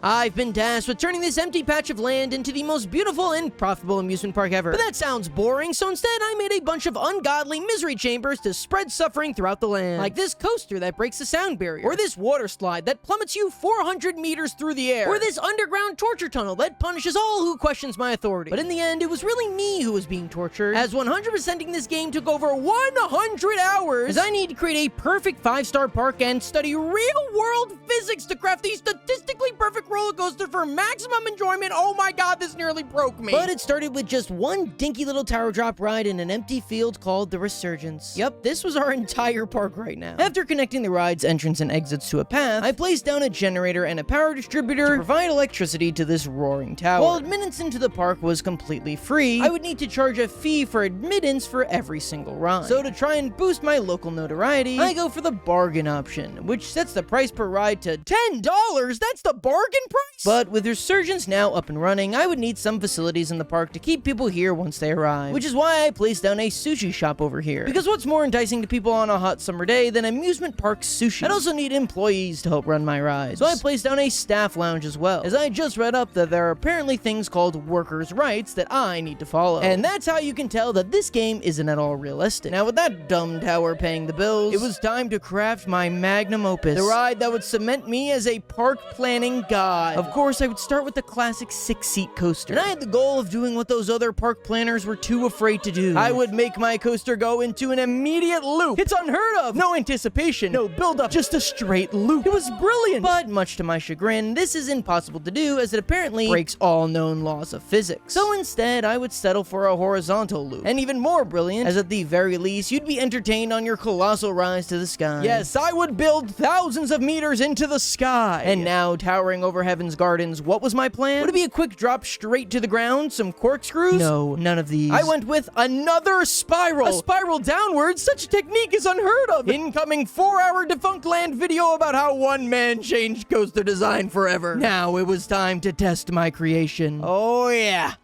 I've been tasked with turning this empty patch of land into the most beautiful and profitable amusement park ever. But that sounds boring, so instead I made a bunch of ungodly misery chambers to spread suffering throughout the land. Like this coaster that breaks the sound barrier, or this water slide that plummets you 400 meters through the air, or this underground torture tunnel that punishes all who questions my authority. But in the end, it was really me who was being tortured, as 100%ing this game took over 100 hours, as I need to create a perfect 5-star park and study real-world physics to craft the statistically perfect roller coaster for maximum enjoyment. Oh my god, this nearly broke me. But it started with just one dinky little tower drop ride in an empty field called the Resurgence. Yep, this was our entire park right now. After connecting the ride's entrance and exits to a path, I placed down a generator and a power distributor to provide electricity to this roaring tower. While admittance into the park was completely free, I would need to charge a fee for admittance for every single ride. So to try and boost my local notoriety, I go for the bargain option, which sets the price per ride to $10. That's the bargain price? But with Resurgence now up and running, I would need some facilities in the park to keep people here once they arrive, which is why I placed down a sushi shop over here. Because what's more enticing to people on a hot summer day than amusement park sushi? I'd also need employees to help run my rides, so I placed down a staff lounge as well, as I just read up that there are apparently things called workers' rights that I need to follow. And that's how you can tell that this game isn't at all realistic. Now with that dumb tower paying the bills, it was time to craft my magnum opus, the ride that would cement me as a park planning god. Of course, I would start with the classic 6-seat coaster, and I had the goal of doing what those other park planners were too afraid to do. I would make my coaster go into an immediate loop. It's unheard of! No anticipation, no build-up, just a straight loop. It was brilliant! But much to my chagrin, this is impossible to do as it apparently breaks all known laws of physics. So instead, I would settle for a horizontal loop. And even more brilliant, as at the very least, you'd be entertained on your colossal rise to the sky. Yes, I would build thousands of meters into the sky! And now, towering over Heaven's Gardens, what was my plan? Would it be a quick drop straight to the ground, some corkscrews? No, none of these. I went with another spiral! A spiral downwards? Such a technique is unheard of! Incoming 4-hour Defunct Land video about how one man changed coaster design forever. Now it was time to test my creation. Oh yeah.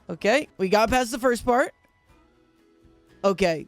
Okay, we got past the first part. Okay.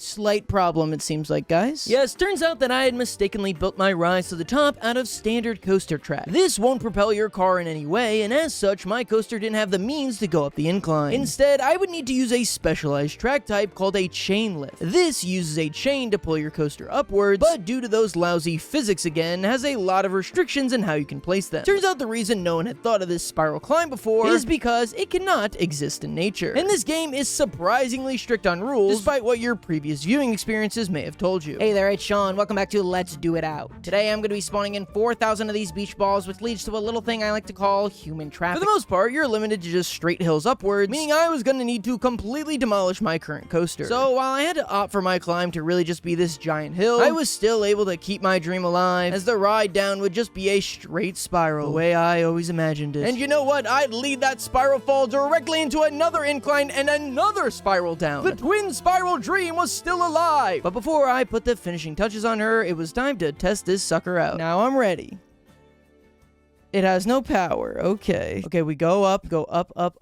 Slight problem, it seems like, guys. Yes, turns out that I had mistakenly built my rise to the top out of standard coaster track. This won't propel your car in any way, and as such, my coaster didn't have the means to go up the incline. Instead, I would need to use a specialized track type called a chain lift. This uses a chain to pull your coaster upwards, but due to those lousy physics again, has a lot of restrictions in how you can place them. Turns out the reason no one had thought of this spiral climb before is because it cannot exist in nature. And this game is surprisingly strict on rules, despite what your previous viewing experiences may have told you. Hey there, it's Sean. Welcome back to Let's Do It Out. Today I'm going to be spawning in 4,000 of these beach balls, which leads to a little thing I like to call human traffic. For the most part, you're limited to just straight hills upwards, meaning I was going to need to completely demolish my current coaster. So while I had to opt for my climb to really just be this giant hill, I was still able to keep my dream alive, as the ride down would just be a straight spiral, the way I always imagined it. And you know what? I'd lead that spiral fall directly into another incline and another spiral down. The twin spiral dream was still alive! But before I put the finishing touches on her, it was time to test this sucker out. Now I'm ready. It has no power. Okay. Okay, we go up, up, up,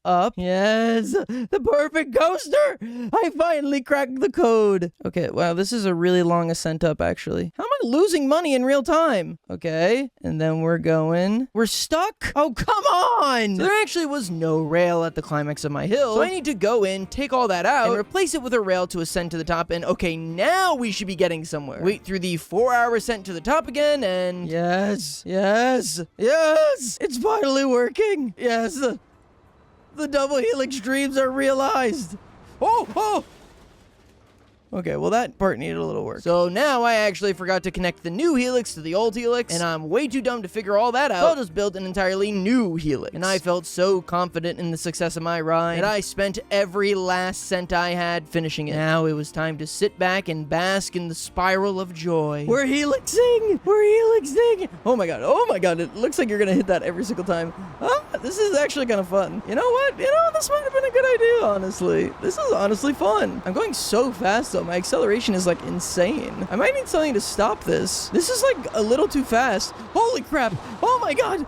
up. Yes! The perfect coaster! I finally cracked the code. Okay, wow, this is a really long ascent up, actually. How am I losing money in real time? Okay, and then we're going. We're stuck? Oh, come on! So there actually was no rail at the climax of my hill, so I need to go in, take all that out, and replace it with a rail to ascend to the top, and okay, now we should be getting somewhere. Wait through the 4-hour ascent to the top again, and yes. Yes! Yes! It's finally working! Yes! The double helix dreams are realized! Oh! Oh! Okay, well that part needed a little work. So now I actually forgot to connect the new helix to the old helix, and I'm way too dumb to figure all that out, so I'll just build an entirely new helix. And I felt so confident in the success of my ride that I spent every last cent I had finishing it. Now it was time to sit back and bask in the spiral of joy. We're helixing! We're helixing! Oh my god, it looks like you're gonna hit that every single time. Ah, this is actually kind of fun. You know what? This might have been a good idea, honestly. This is honestly fun. I'm going so fast though. My acceleration is like insane. I might need something to stop this. This is like a little too fast. Holy crap. Oh my god.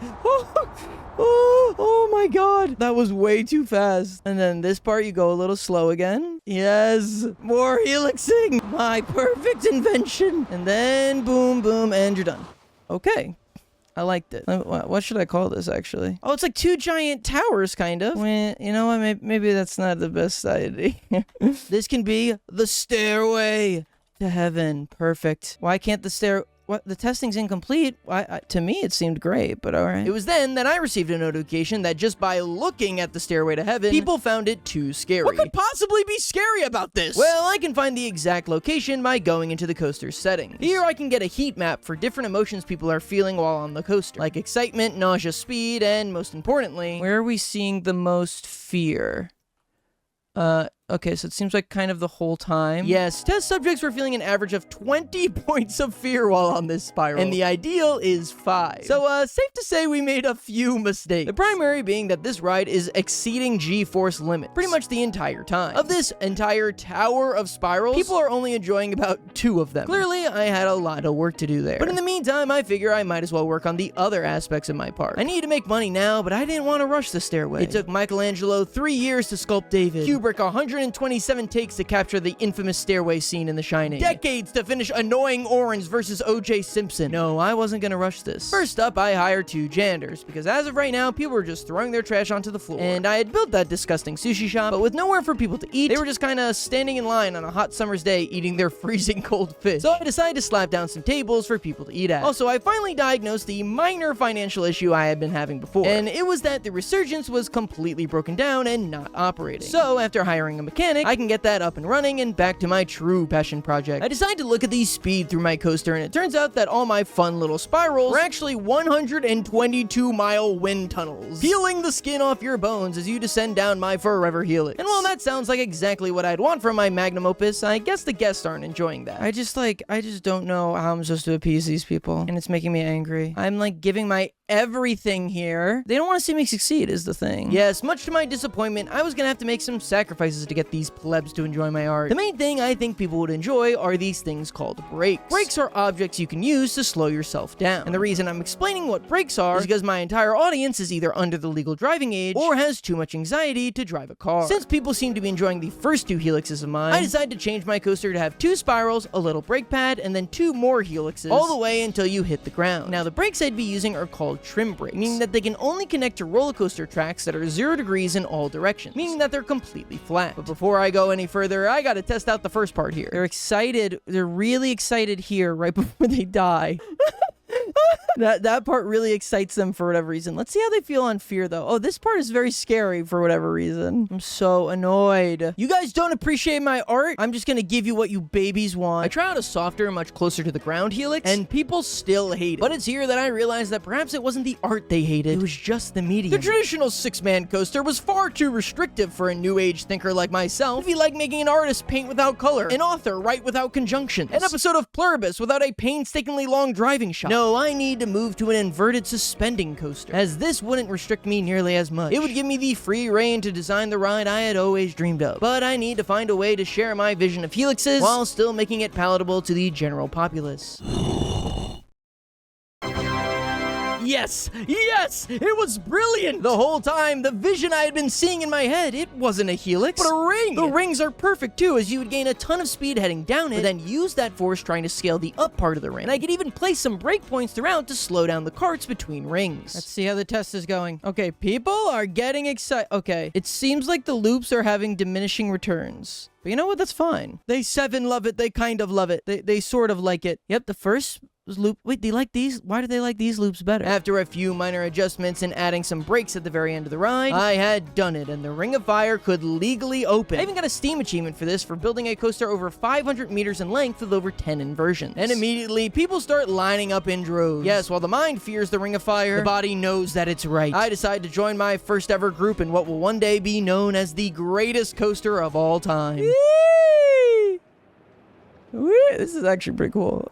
Oh my god. That was way too fast. And then this part you go a little slow again. Yes. More helixing. My perfect invention. And then boom, boom, and you're done. Okay. I liked it. What should I call this, actually? Oh, it's like 2 giant towers, kind of. Well, you know what? Maybe that's not the best idea. This can be the Stairway to Heaven. Perfect. Why can't the What? The testing's incomplete? To me, it seemed great, but all right. It was then that I received a notification that just by looking at the Stairway to Heaven, people found it too scary. What could possibly be scary about this? Well, I can find the exact location by going into the coaster's settings. Here, I can get a heat map for different emotions people are feeling while on the coaster, like excitement, nausea, speed, and most importantly, where are we seeing the most fear? Okay, so it seems like kind of the whole time. Yes, test subjects were feeling an average of 20 points of fear while on this spiral, and the ideal is 5. So, safe to say we made a few mistakes. The primary being that this ride is exceeding G-force limits pretty much the entire time. Of this entire tower of spirals, people are only enjoying about 2 of them. Clearly, I had a lot of work to do there. But in the meantime, I figure I might as well work on the other aspects of my park. I need to make money now, but I didn't want to rush the Stairway. It took Michelangelo 3 years to sculpt David, Kubrick 127 takes to capture the infamous stairway scene in The Shining, decades to finish Annoying Orange versus O.J. Simpson. No, I wasn't gonna rush this. First up, I hired 2 janitors, because as of right now, people were just throwing their trash onto the floor. And I had built that disgusting sushi shop, but with nowhere for people to eat, they were just kinda standing in line on a hot summer's day eating their freezing cold fish. So I decided to slap down some tables for people to eat at. Also, I finally diagnosed the minor financial issue I had been having before, and it was that the Resurgence was completely broken down and not operating. So after hiring a mechanic, I can get that up and running and back to my true passion project. I decided to look at the speed through my coaster, and it turns out that all my fun little spirals were actually 122-mile wind tunnels, peeling the skin off your bones as you descend down my forever helix. And while that sounds like exactly what I'd want from my magnum opus, I guess the guests aren't enjoying that. I just don't know how I'm supposed to appease these people, and it's making me angry. I'm like giving my everything here. They don't want to see me succeed is the thing. Yes, much to my disappointment, I was gonna have to make some sacrifices to get these plebs to enjoy my art. The main thing I think people would enjoy are these things called brakes. Brakes are objects you can use to slow yourself down. And the reason I'm explaining what brakes are is because my entire audience is either under the legal driving age or has too much anxiety to drive a car. Since people seem to be enjoying the first 2 helixes of mine, I decided to change my coaster to have 2 spirals, a little brake pad, and then 2 more helixes, all the way until you hit the ground. Now, the brakes I'd be using are called trim brakes, meaning that they can only connect to roller coaster tracks that are 0 degrees in all directions, meaning that they're completely flat. But before I go any further, I gotta test out the first part here. They're excited. They're really excited here right before they die. That part really excites them for whatever reason. Let's see how they feel on fear, though. Oh, this part is very scary for whatever reason. I'm so annoyed. You guys don't appreciate my art? I'm just gonna give you what you babies want. I try out a softer, much closer to the ground helix, and people still hate it. But it's here that I realized that perhaps it wasn't the art they hated. It was just the medium. The traditional 6-man coaster was far too restrictive for a new age thinker like myself. It'd be like making an artist paint without color, an author write without conjunctions, an episode of Pluribus without a painstakingly long driving shot. No, I need to move to an inverted suspending coaster, as this wouldn't restrict me nearly as much. It would give me the free reign to design the ride I had always dreamed of. But I need to find a way to share my vision of helixes while still making it palatable to the general populace. Yes! Yes! It was brilliant! The whole time, the vision I had been seeing in my head, it wasn't a helix, but a ring! The rings are perfect too, as you would gain a ton of speed heading down it, but then use that force trying to scale the up part of the ring. And I could even place some breakpoints throughout to slow down the carts between rings. Let's see how the test is going. Okay, people are getting excited. Okay, it seems like the loops are having diminishing returns. But you know what? That's fine. They 7 love it. They kind of love it. They sort of like it. Yep, the first loop. Wait, they like these? Why do they like these loops better? After a few minor adjustments and adding some brakes at the very end of the ride, I had done it, and the Ring of Fire could legally open. I even got a Steam achievement for this for building a coaster over 500 meters in length with over 10 inversions. And immediately, people start lining up in droves. Yes, while the mind fears the Ring of Fire, the body knows that it's right. I decided to join my first ever group in what will one day be known as the greatest coaster of all time. Yee! This is actually pretty cool.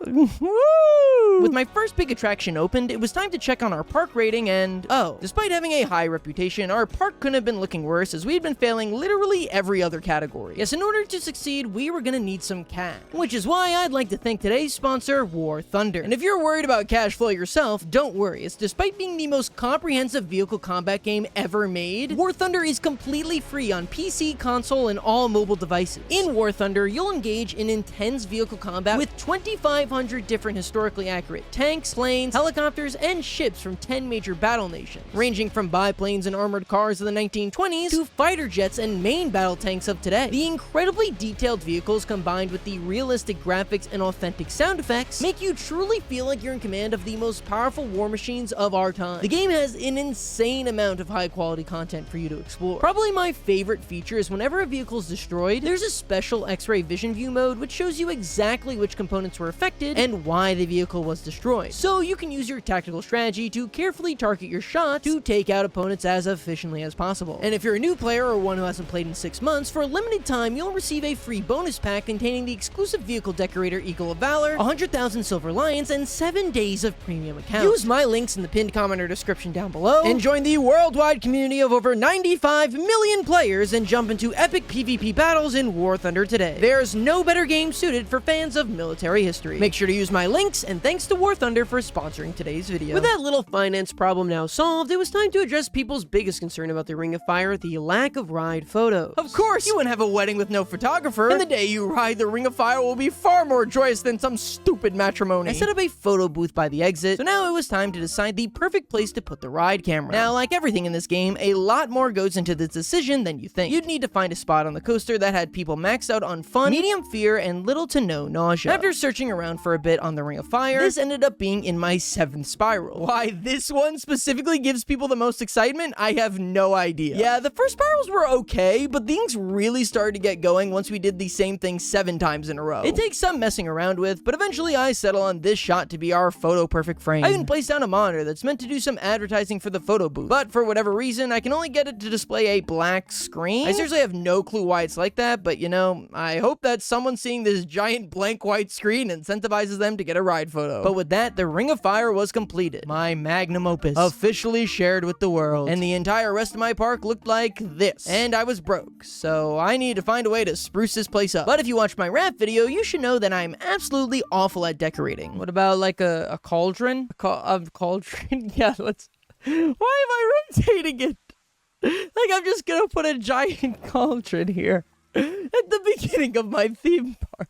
With my first big attraction opened, it was time to check on our park rating, and despite having a high reputation, our park couldn't have been looking worse, as we had been failing literally every other category. Yes, in order to succeed, we were gonna need some cash, which is why I'd like to thank today's sponsor, War Thunder. And if you're worried about cash flow yourself, don't worry, as despite being the most comprehensive vehicle combat game ever made, War Thunder is completely free on PC, console, and all mobile devices. In War Thunder, you'll engage in intense vehicle combat with 2,500 different historically accurate tanks, planes, helicopters, and ships from 10 major battle nations, ranging from biplanes and armored cars of the 1920s to fighter jets and main battle tanks of today. The incredibly detailed vehicles combined with the realistic graphics and authentic sound effects make you truly feel like you're in command of the most powerful war machines of our time. The game has an insane amount of high quality content for you to explore. Probably my favorite feature is whenever a vehicle is destroyed, there's a special X-ray vision view mode which shows you exactly which components were affected and why the vehicle was destroyed. So you can use your tactical strategy to carefully target your shots to take out opponents as efficiently as possible. And if you're a new player or one who hasn't played in 6 months, for a limited time you'll receive a free bonus pack containing the exclusive vehicle decorator Eagle of Valor, 100,000 Silver Lions, and 7 days of premium accounts. Use my links in the pinned comment or description down below and join the worldwide community of over 95 million players and jump into epic PvP battles in War Thunder today. There's no better game suited for fans of military history. Make sure to use my links, and thanks to War Thunder for sponsoring today's video. With that little finance problem now solved, it was time to address people's biggest concern about the Ring of Fire, the lack of ride photos. Of course, you wouldn't have a wedding with no photographer, and the day you ride the Ring of Fire will be far more joyous than some stupid matrimony. I set up a photo booth by the exit, so now it was time to decide the perfect place to put the ride camera. Now, like everything in this game, a lot more goes into this decision than you think. You'd need to find a spot on the coaster that had people maxed out on fun, medium fear, and little to no nausea. After searching around for a bit on the Ring of Fire, this ended up being in my 7th spiral. Why this one specifically gives people the most excitement, I have no idea. Yeah, the first spirals were okay, but things really started to get going once we did the same thing 7 times in a row. It takes some messing around with, but eventually I settle on this shot to be our photo perfect frame. I even placed down a monitor that's meant to do some advertising for the photo booth, but for whatever reason, I can only get it to display a black screen. I seriously have no clue why it's like that, but you know, I hope that someone seeing this giant blank white screen incentivizes them to get a ride photo. But with that, the Ring of Fire was completed. My magnum opus, officially shared with the world. And the entire rest of my park looked like this. And I was broke, so I needed to find a way to spruce this place up. But if you watch my rap video, you should know that I'm absolutely awful at decorating. What about like a cauldron? A cauldron? Yeah, let's... Why am I rotating it? Like I'm just gonna put a giant cauldron here at the beginning of my theme park.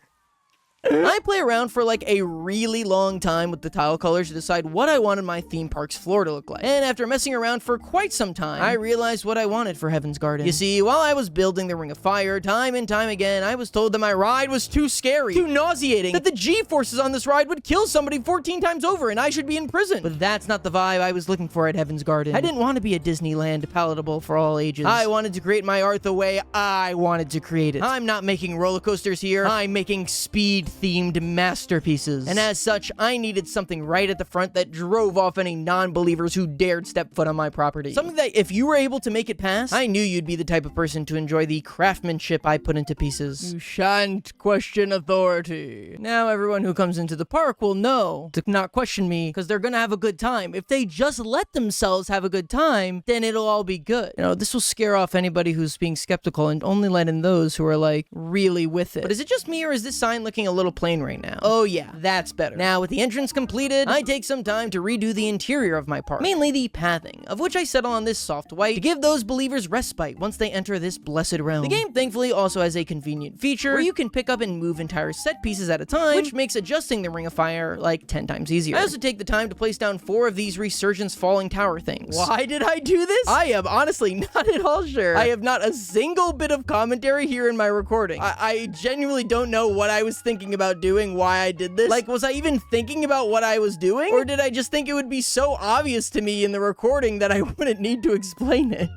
I play around for like a really long time with the tile colors to decide what I wanted my theme park's floor to look like. And after messing around for quite some time, I realized what I wanted for Heaven's Garden. You see, while I was building the Ring of Fire, time and time again, I was told that my ride was too scary, too nauseating, that the G-forces on this ride would kill somebody 14 times over and I should be in prison. But that's not the vibe I was looking for at Heaven's Garden. I didn't want to be a Disneyland palatable for all ages. I wanted to create my art the way I wanted to create it. I'm not making roller coasters here. I'm making speed-themed masterpieces. And as such, I needed something right at the front that drove off any non-believers who dared step foot on my property. Something that if you were able to make it pass, I knew you'd be the type of person to enjoy the craftsmanship I put into pieces. You shan't question authority. Now everyone who comes into the park will know to not question me because they're gonna have a good time. If they just let themselves have a good time, then it'll all be good. You know, this will scare off anybody who's being skeptical and only let in those who are like really with it. But is it just me or is this sign looking a little plain right now? Oh yeah, that's better. Now with the entrance completed, I take some time to redo the interior of my park, mainly the pathing, of which I settle on this soft white to give those believers respite once they enter this blessed realm. The game thankfully also has a convenient feature where you can pick up and move entire set pieces at a time, which makes adjusting the Ring of Fire like 10 times easier. I also take the time to place down 4 of these Resurgence Falling Tower things. Why did I do this? I am honestly not at all sure. I have not a single bit of commentary here in my recording. I genuinely don't know what I was thinking about doing, why I did this. Like, was I even thinking about what I was doing? Or did I just think it would be so obvious to me in the recording that I wouldn't need to explain it?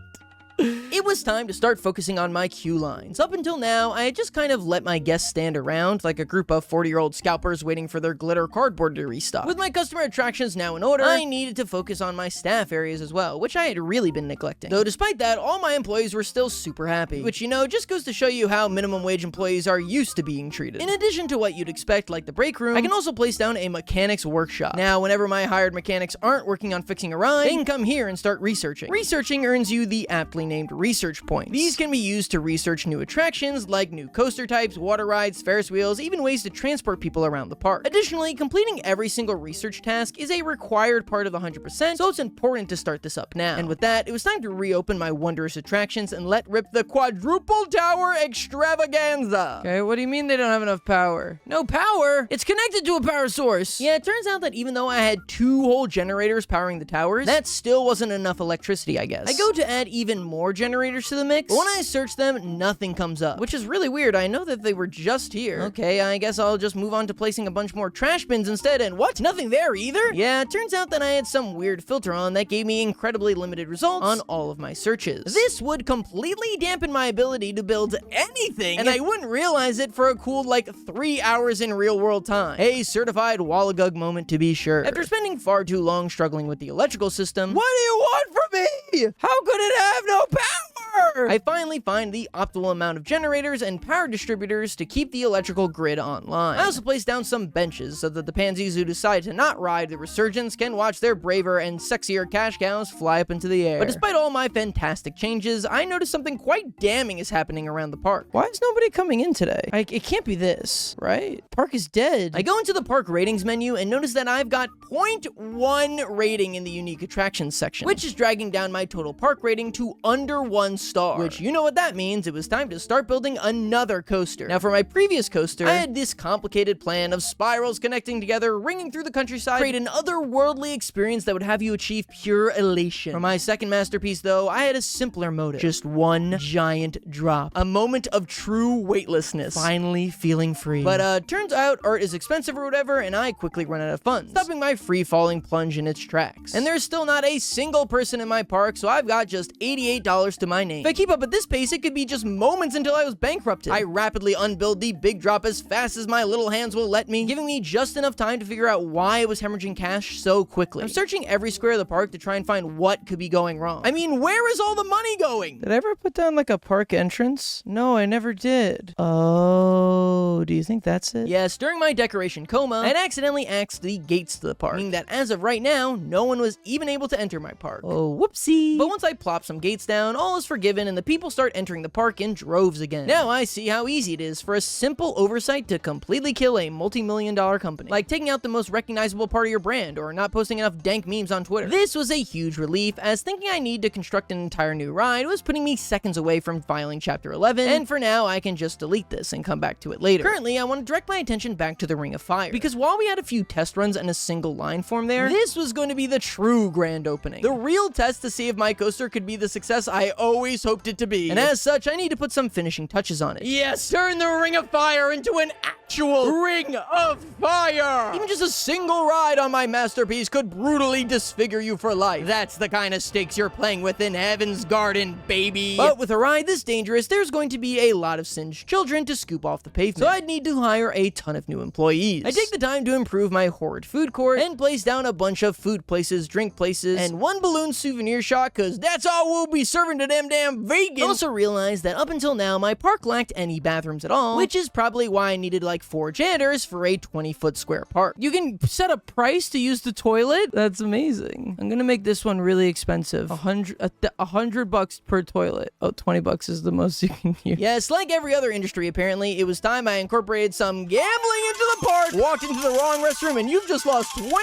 It was time to start focusing on my queue lines. Up until now, I had just kind of let my guests stand around like a group of 40-year-old scalpers waiting for their glitter cardboard to restock. With my customer attractions now in order, I needed to focus on my staff areas as well, which I had really been neglecting. Though despite that, all my employees were still super happy, which, you know, just goes to show you how minimum wage employees are used to being treated. In addition to what you'd expect, like the break room, I can also place down a mechanics workshop. Now, whenever my hired mechanics aren't working on fixing a ride, they can come here and start researching. Researching earns you the aptly named research points. These can be used to research new attractions like new coaster types, water rides, Ferris wheels, even ways to transport people around the park. Additionally, completing every single research task is a required part of the 100%, so it's important to start this up now. And with that, it was time to reopen my wondrous attractions and let rip the quadruple tower extravaganza. Okay, what do you mean they don't have enough power? No power? It's connected to a power source. Yeah, it turns out that even though I had 2 whole generators powering the towers, that still wasn't enough electricity, I guess. I go to add even more generators to the mix, but when I search them, nothing comes up, which is really weird. I know that they were just here. Okay, I guess I'll just move on to placing a bunch more trash bins instead, and what? Nothing there either? Yeah, it turns out that I had some weird filter on that gave me incredibly limited results on all of my searches. This would completely dampen my ability to build anything, and I wouldn't realize it for a cool, like, 3 hours in real-world time. A certified wallagug moment to be sure. After spending far too long struggling with the electrical system, what do you want from me? How could it have no power? I finally find the optimal amount of generators and power distributors to keep the electrical grid online. I also place down some benches so that the pansies who decide to not ride the resurgence can watch their braver and sexier cash cows fly up into the air. But despite all my fantastic changes, I noticed something quite damning is happening around the park. Why is nobody coming in today? It can't be this, right? Park is dead. I go into the park ratings menu and notice that I've got 0.1 rating in the unique attractions section, which is dragging down my total park rating to under 1 star, which you know what that means. It was time to start building another coaster. Now for my previous coaster, I had this complicated plan of spirals connecting together, ringing through the countryside, create an otherworldly experience that would have you achieve pure elation. For my second masterpiece though, I had a simpler motive. Just one giant drop. A moment of true weightlessness. Finally feeling free. But turns out art is expensive or whatever, and I quickly run out of funds, stopping my free-falling plunge in its tracks. And there's still not a single person in my park, so I've got just $88 to my name. If I keep up at this pace, it could be just moments until I was bankrupted. I rapidly unbuild the big drop as fast as my little hands will let me, giving me just enough time to figure out why it was hemorrhaging cash so quickly. I'm searching every square of the park to try and find what could be going wrong. I mean, where is all the money going? Did I ever put down like a park entrance? No, I never did. Oh, do you think that's it? Yes, during my decoration coma, I'd accidentally axed the gates to the park, meaning that as of right now, no one was even able to enter my park. Oh, whoopsie. But once I plop some gates down, all is forgiven and the people start entering the park in droves again. Now I see how easy it is for a simple oversight to completely kill a multi-million-dollar company, like taking out the most recognizable part of your brand or not posting enough dank memes on Twitter. This was a huge relief, as thinking I need to construct an entire new ride was putting me seconds away from filing Chapter 11, and for now I can just delete this and come back to it later. Currently, I want to direct my attention back to the Ring of Fire, because while we had a few test runs and a single line form there, this was going to be the true grand opening. The real test to see if my coaster could be the success I always hoped it to be. And as such, I need to put some finishing touches on it. Yes, turn the Ring of Fire into an actual Ring of Fire! Even just a single ride on my masterpiece could brutally disfigure you for life. That's the kind of stakes you're playing with in Heaven's Garden, baby. But with a ride this dangerous, there's going to be a lot of singed children to scoop off the pavement, so I'd need to hire a ton of new employees. I take the time to improve my horrid food court and place down a bunch of food places, drink places, and one balloon souvenir shop, cause that's all we'll be serving to them damn vegans. I also realized that up until now, my park lacked any bathrooms at all, which is probably why I needed like 4 janitors for a 20-foot square park. You can set a price to use the toilet? That's amazing. I'm gonna make this one really expensive. $100 per toilet. Oh, $20 is the most you can use. Yes, like every other industry, apparently, it was time I incorporated some gambling into the park, walked into the wrong restroom, and you've just lost $20.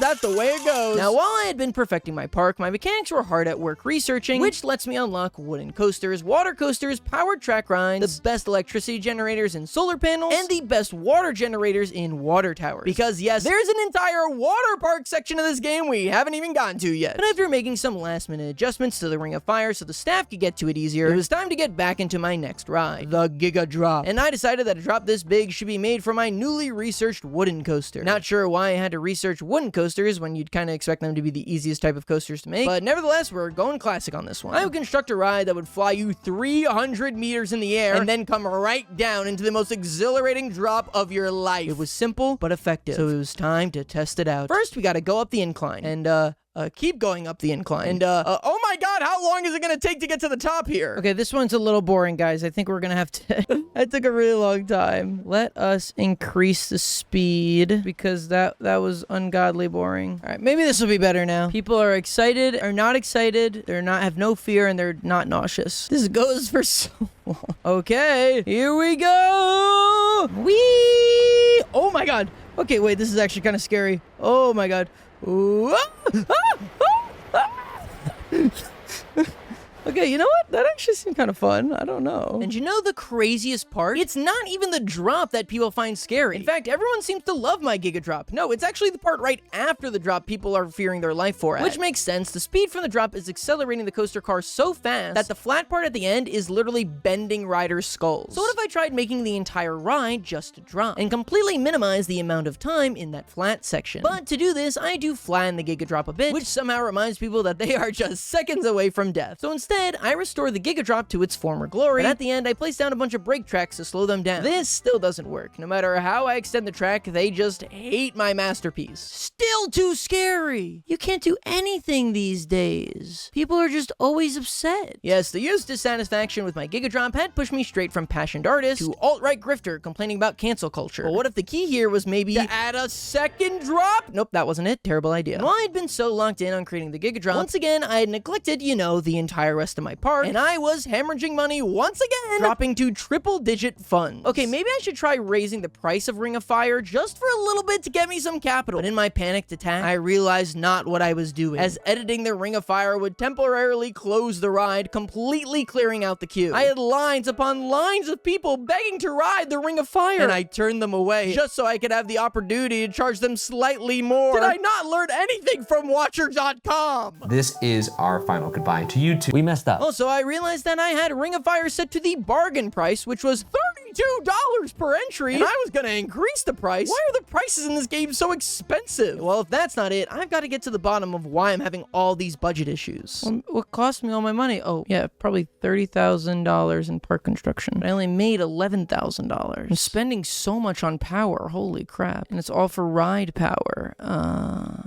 That's the way it goes. Now, while I had been perfecting my park, my mechanics were hard at work researching, which lets me unlock wooden coasters, water coasters, powered track rides, the best electricity generators and solar panels, and the best water generators in water towers. Because yes, there's an entire water park section of this game we haven't even gotten to yet. But after making some last-minute adjustments to the Ring of Fire so the staff could get to it easier, it was time to get back into my next ride, the Giga Drop. And I decided that a drop this big should be made for my newly researched wooden coaster. Not sure why I had to research wooden coasters when you'd kind of expect them to be the easiest type of coasters to make, but nevertheless, we're going classic on this one. I would construct a ride that would fly you 300 meters in the air and then come right down into the most exhilarating drop of your life. It was simple but effective, so it was time to test it out. First, we gotta go up the incline and keep going up the incline. And, oh my god, god, how long is it gonna take to get to the top here? Okay, this one's a little boring, guys. I think we're gonna have to... That took a really long time. Let us increase the speed because that was ungodly boring. All right, maybe this will be better now. People are excited, are not excited, have no fear, and they're not nauseous. This goes for so long. Okay, here we go. Whee! Oh my god. Okay, wait, this is actually kind of scary. Oh my god. Ooh, Okay, you know what? That actually seemed kind of fun. I don't know. And you know the craziest part? It's not even the drop that people find scary. In fact, everyone seems to love my Giga Drop. No, it's actually the part right after the drop people are fearing their life for it. Which makes sense. The speed from the drop is accelerating the coaster car so fast that the flat part at the end is literally bending riders' skulls. So what if I tried making the entire ride just a drop and completely minimize the amount of time in that flat section? But to do this, I do flatten the Giga Drop a bit, which somehow reminds people that they are just seconds away from death. So instead, I restore the Giga Drop to its former glory, and at the end, I place down a bunch of brake tracks to slow them down. This still doesn't work. No matter how I extend the track, they just hate my masterpiece. Still too scary! You can't do anything these days. People are just always upset. Yes, the used dissatisfaction with my Giga Drop had pushed me straight from passionate artist to alt-right grifter complaining about cancel culture. But what if the key here was maybe to add a second drop? Nope, that wasn't it. Terrible idea. And while I'd been so locked in on creating the Giga Drop, once again, I had neglected, you know, the entire rest of my part, and I was hemorrhaging money once again, dropping to triple-digit funds. Okay, maybe I should try raising the price of Ring of Fire just for a little bit to get me some capital. But in my panicked attack, I realized not what I was doing, as editing the Ring of Fire would temporarily close the ride, completely clearing out the queue. I had lines upon lines of people begging to ride the Ring of Fire, and I turned them away just so I could have the opportunity to charge them slightly more. Did I not learn anything from Watcher.com? This is our final goodbye to YouTube. We messed up. Also, I realized that I had Ring of Fire set to the bargain price, which was $32 per entry, and I was gonna increase the price. Why are the prices in this game so expensive? Well, if that's not it, I've got to get to the bottom of why I'm having all these budget issues. What cost me all my money? Oh, yeah, probably $30,000 in park construction. But I only made $11,000. I'm spending so much on power, holy crap. And it's all for ride power.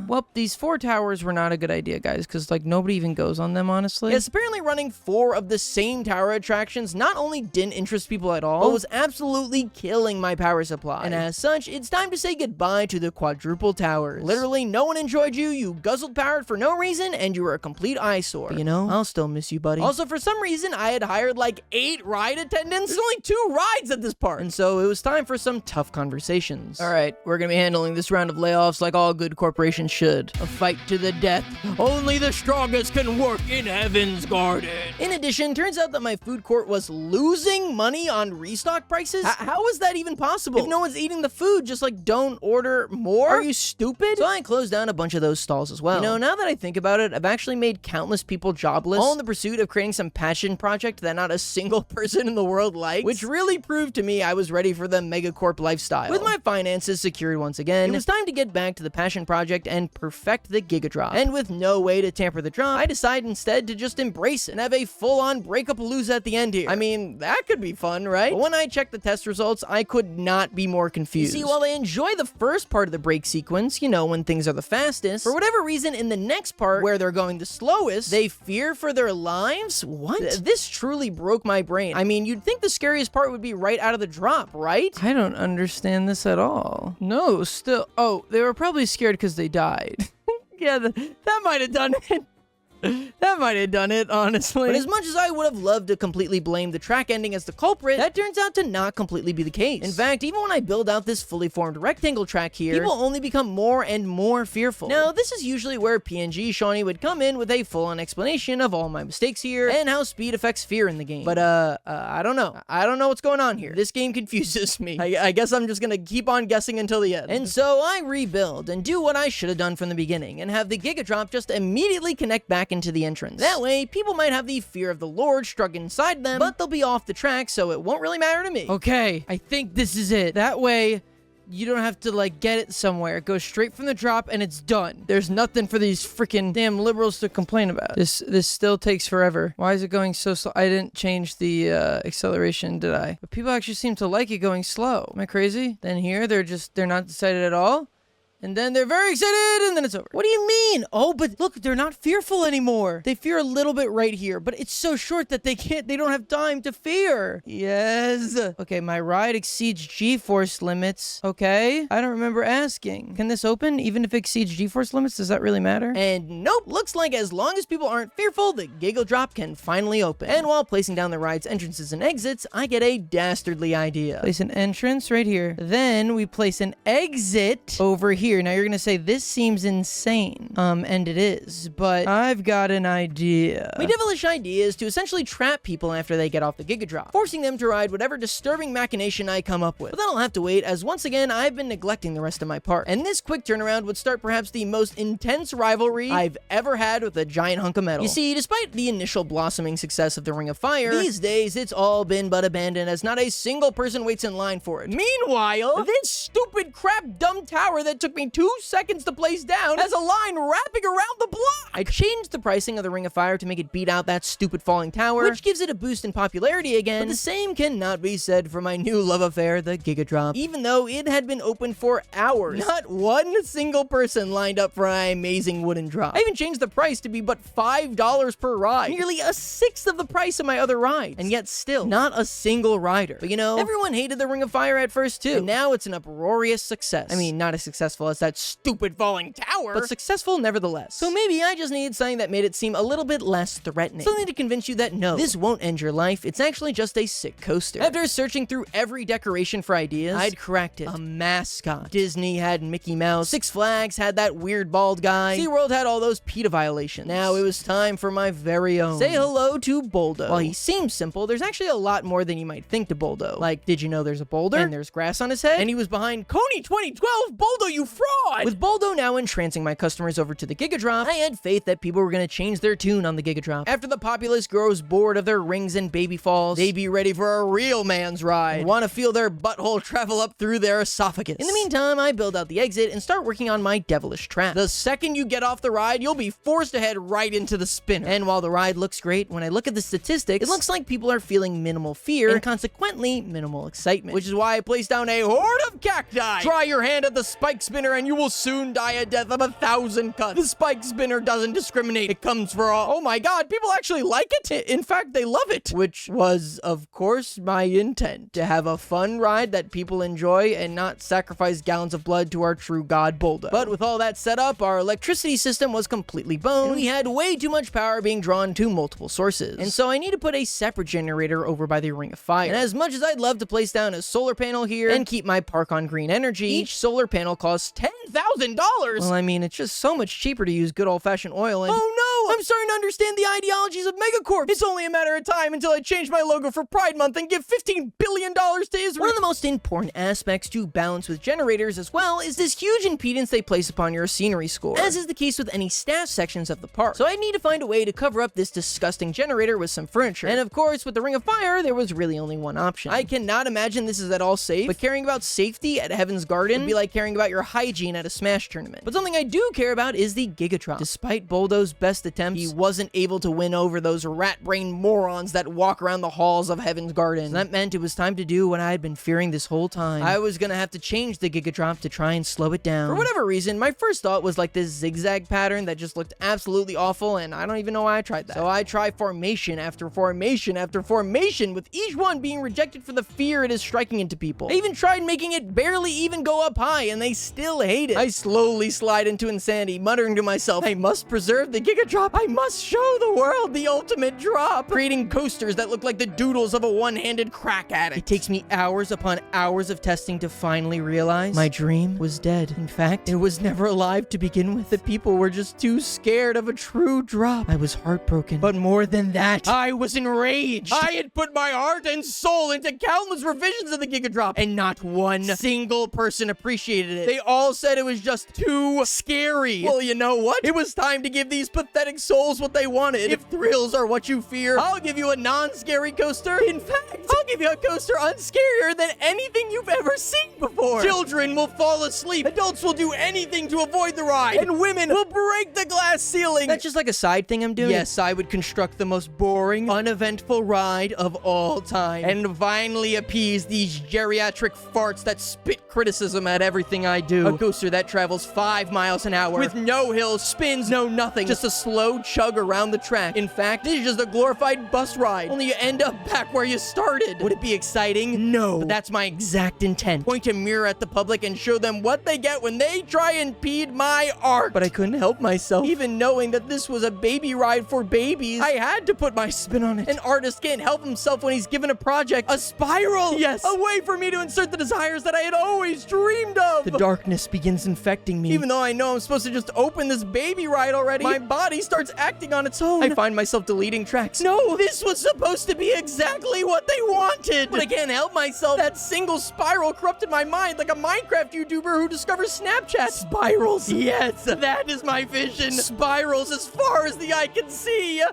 Well, these 4 towers were not a good idea, guys, because, like, nobody even goes on them, honestly. Yes, apparently running 4 of the same tower attractions not only didn't interest people at all, but was absolutely killing my power supply. And as such, it's time to say goodbye to the quadruple towers. Literally, no one enjoyed you, you guzzled power for no reason, and you were a complete eyesore. But you know, I'll still miss you, buddy. Also, for some reason, I had hired like 8 ride attendants. There's only 2 rides at this park. And so it was time for some tough conversations. All right, we're gonna be handling this round of layoffs like all good corporations should. A fight to the death. Only the strongest can work in Heaven's Garden. In addition, turns out that my food court was losing money on restock prices. How is that even possible? If no one's eating the food, just like don't order more? Are you stupid? So I closed down a bunch of those stalls as well. You know, now that I think about it, I've actually made countless people jobless, all in the pursuit of creating some passion project that not a single person in the world likes, which really proved to me I was ready for the megacorp lifestyle. With my finances secured once again, it was time to get back to the passion project and perfect the Giga Drop. And with no way to tamper the drop, I decided instead to just embrace it and have a full-on break-up-a-loose at the end here. I mean, that could be fun, right? But when I checked the test results, I could not be more confused. You see, while I enjoy the first part of the break sequence, you know, when things are the fastest, for whatever reason, in the next part, where they're going the slowest, they fear for their lives? What? This truly broke my brain. I mean, you'd think the scariest part would be right out of the drop, right? I don't understand this at all. No, still... Oh, they were probably scared because they died. Yeah, that might have done it. That might have done it, honestly. But as much as I would have loved to completely blame the track ending as the culprit, that turns out to not completely be the case. In fact, even when I build out this fully formed rectangle track here, people only become more and more fearful. Now, this is usually where PNG Shawnee would come in with a full-on explanation of all my mistakes here and how speed affects fear in the game. But, I don't know. I don't know what's going on here. This game confuses me. I guess I'm just gonna keep on guessing until the end. And so I rebuild and do what I should have done from the beginning and have the Giga Drop just immediately connect back into the entrance. That way, people might have the fear of the Lord struck inside them, but they'll be off the track, so it won't really matter to me. Okay, I think this is it. That way, you don't have to, like, get it somewhere. It goes straight from the drop, and it's done. There's nothing for these freaking damn liberals to complain about. This still takes forever. Why is it going so slow? I didn't change the acceleration, did I? But people actually seem to like it going slow. Am I crazy? Then here, they're not decided at all? And then they're very excited, and then it's over. What do you mean? Oh, but look, they're not fearful anymore. They fear a little bit right here, but it's so short that they don't have time to fear. Yes. Okay, my ride exceeds G-force limits. Okay, I don't remember asking. Can this open even if it exceeds G-force limits? Does that really matter? And nope, looks like as long as people aren't fearful, the Giga Drop can finally open. And while placing down the ride's entrances and exits, I get a dastardly idea. Place an entrance right here. Then we place an exit over here. Now you're gonna say, this seems insane. And it is, but I've got an idea. My devilish idea is to essentially trap people after they get off the Giga Drop, forcing them to ride whatever disturbing machination I come up with. But then I'll have to wait, as once again, I've been neglecting the rest of my park. And this quick turnaround would start perhaps the most intense rivalry I've ever had with a giant hunk of metal. You see, despite the initial blossoming success of the Ring of Fire, these days it's all been but abandoned, as not a single person waits in line for it. Meanwhile, this stupid crap dumb tower that took me 2 seconds to place down has a line wrapping around the block. I changed the pricing of the Ring of Fire to make it beat out that stupid falling tower, which gives it a boost in popularity again, but the same cannot be said for my new love affair, the Giga Drop. Even though it had been open for hours, not one single person lined up for my amazing wooden drop. I even changed the price to be but $5 per ride, nearly a sixth of the price of my other rides, and yet still not a single rider. But you know, everyone hated the Ring of Fire at first too, and now it's an uproarious success. I mean, not as successful as that stupid falling tower, but successful nevertheless. So maybe I just needed something that made it seem a little bit less threatening. Something to convince you that no, this won't end your life. It's actually just a sick coaster. After searching through every decoration for ideas, I'd cracked it. A mascot. Disney had Mickey Mouse. Six Flags had that weird bald guy. SeaWorld had all those PETA violations. Now it was time for my very own. Say hello to Buldo. While he seems simple, there's actually a lot more than you might think to Buldo. Like, did you know there's a boulder? And there's grass on his head? And he was behind Coney 2012! Buldo, you fraud! With Buldo now entrancing my customers over to the Giga Drop, I had faith that people were gonna change their tune on the Giga Drop. After the populace grows bored of their rings and baby falls, they be ready for a real man's ride and want to feel their butthole travel up through their esophagus. In the meantime, I build out the exit and start working on my devilish trap. The second you get off the ride, you'll be forced to head right into the spinner. And while the ride looks great, when I look at the statistics, it looks like people are feeling minimal fear and consequently minimal excitement, which is why I place down a horde of cacti. Try your hand at the spike spinner and you will soon die a death of 1,000 cuts. The spike spinner doesn't discriminate. It comes for all. Oh my god, people actually like it. In fact, they love it, which was, of course, my intent, to have a fun ride that people enjoy and not sacrifice gallons of blood to our true god Buldo. But with all that set up, our electricity system was completely boned, and we had way too much power being drawn to multiple sources. And so I need to put a separate generator over by the Ring of Fire. And as much as I'd love to place down a solar panel here and keep my park on green energy, each solar panel costs $10,000. Well, I mean, it's just so much cheaper to use good old-fashioned oil and— Oh no! I'm starting to understand the ideologies of megacorps. It's only a matter of time until I change my logo for Pride Month and give $15 billion to Israel. One of the most important aspects to balance with generators as well is this huge impedance they place upon your scenery score, as is the case with any staff sections of the park. So I need to find a way to cover up this disgusting generator with some furniture. And of course, with the Ring of Fire, there was really only one option. I cannot imagine this is at all safe, but caring about safety at Heaven's Garden would be like caring about your hygiene at a Smash tournament. But something I do care about is the Giga Drop. Despite Buldo's best attempts, he wasn't able to win over those rat-brained morons that walk around the halls of Heaven's Garden. So that meant it was time to do what I had been fearing this whole time. I was gonna have to change the Giga Drop to try and slow it down. For whatever reason, my first thought was like this zigzag pattern that just looked absolutely awful, and I don't even know why I tried that. So I tried formation after formation after formation, with each one being rejected for the fear it is striking into people. I even tried making it barely even go up high, and they still hate it. I slowly slide into insanity, muttering to myself, I must preserve the Giga Drop. I must show the world the ultimate drop. Creating coasters that look like the doodles of a one-handed crack addict. It takes me hours upon hours of testing to finally realize my dream was dead. In fact, it was never alive to begin with. The people were just too scared of a true drop. I was heartbroken. But more than that, I was enraged. I had put my heart and soul into countless revisions of the Giga Drop, and not one single person appreciated it. They all said it was just too scary. Well, you know what? It was time to give these pathetic magnetic sole's what they wanted. If thrills are what you fear, I'll give you a non-scary coaster. In fact, I'll give you a coaster unscarier than anything you've ever seen before. Children will fall asleep. Adults will do anything to avoid the ride. And women will break the glass ceiling. That's just like a side thing I'm doing? Yes, I would construct the most boring, uneventful ride of all time. And finally appease these geriatric farts that spit criticism at everything I do. A coaster that travels 5 miles an hour with no hills, spins, no nothing. Just a slow chug around the track. In fact, this is just a glorified bus ride. Only you end up back where you started. Would it be exciting? No. But that's my exact intent. Point a mirror at the public and show them what they get when they try and impede my art. But I couldn't help myself. Even knowing that this was a baby ride for babies, I had to put my spin on it. An artist can't help himself when he's given a project a spiral. Yes, a way for me to insert the desires that I had always dreamed of. The darkness begins infecting me. Even though I know I'm supposed to just open this baby ride already, my body starts acting on its own. I find myself deleting tracks. No, this was supposed to be exactly what they wanted. But I can't help myself. That single spiral corrupted my mind like a Minecraft YouTuber who discovers Snapchat. Spirals. Yes, that is my vision. Spirals as far as the eye can see.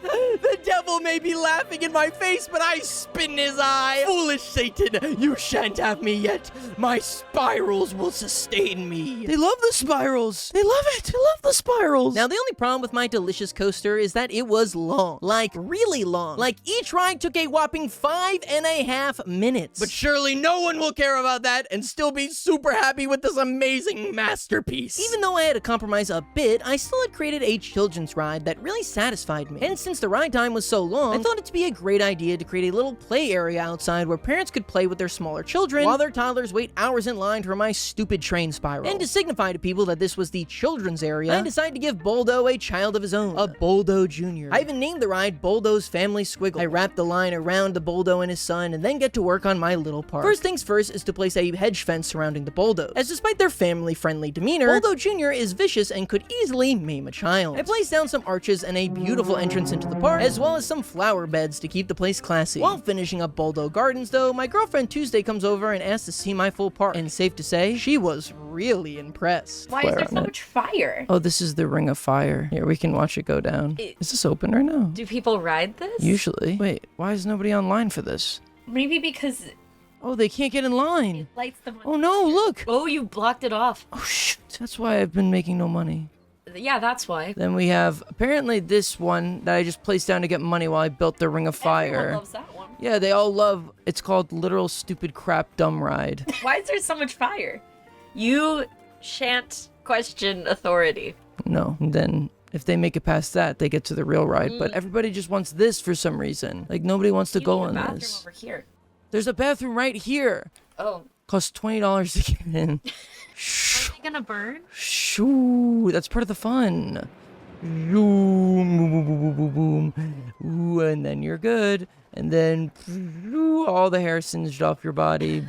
The devil may be laughing in my face, but I spit in his eye. Foolish Satan, you shan't have me yet. My spirals will sustain me. They love the spirals. They love it. They love the spirals. Now, the only problem with my delicious coaster is that it was long. Like, really long. Like, each ride took a whopping 5.5 minutes. But surely no one will care about that and still be super happy with this amazing masterpiece. Even though I had to compromise a bit, I still had created a children's ride that really satisfied me. And since the ride time was so long, I thought it to be a great idea to create a little play area outside where parents could play with their smaller children while their toddlers wait hours in line for my stupid train spiral. And to signify to people that this was the children's area, I decided to give Buldo a child of his own, a Buldo Jr. I even named the ride Buldo's Family Squiggle. I wrapped the line around the Buldo and his son and then get to work on my little part. First things first is to place a hedge fence surrounding the Buldos, as despite their family-friendly demeanor, Buldo Jr. is vicious and could easily maim a child. I placed down some arches and a beautiful entrance into the park, as well as some flower beds to keep the place classy. While finishing up Buldo Gardens, though, my girlfriend Tuesday comes over and asks to see my full park. And safe to say, she was really impressed. Why is there so much fire? Oh, this is the Ring of Fire. Here, we can watch it go down. Is this open right now? Do people ride this? Usually. Wait, why is nobody online for this? Maybe because... Oh, they can't get in line. It lights them on. Oh no, look. Oh, you blocked it off. Oh, shoot. That's why I've been making no money. Yeah, that's why. Then we have, apparently this one that I just placed down to get money while I built the Ring of Fire. Everyone loves that one. Yeah, they all love, it's called Literal Stupid Crap Dumb Ride. Why is there so much fire? You shan't question authority. No, and then if they make it past that, they get to the real ride. But everybody just wants this for some reason. Like, nobody wants to go on this. Over here. There's a bathroom right here. Oh. Costs $20 to get in. Are they gonna burn? Shoo, that's part of the fun. Boom, boom, boom, boom, boom. Ooh, and then you're good. And then all the hair singed off your body.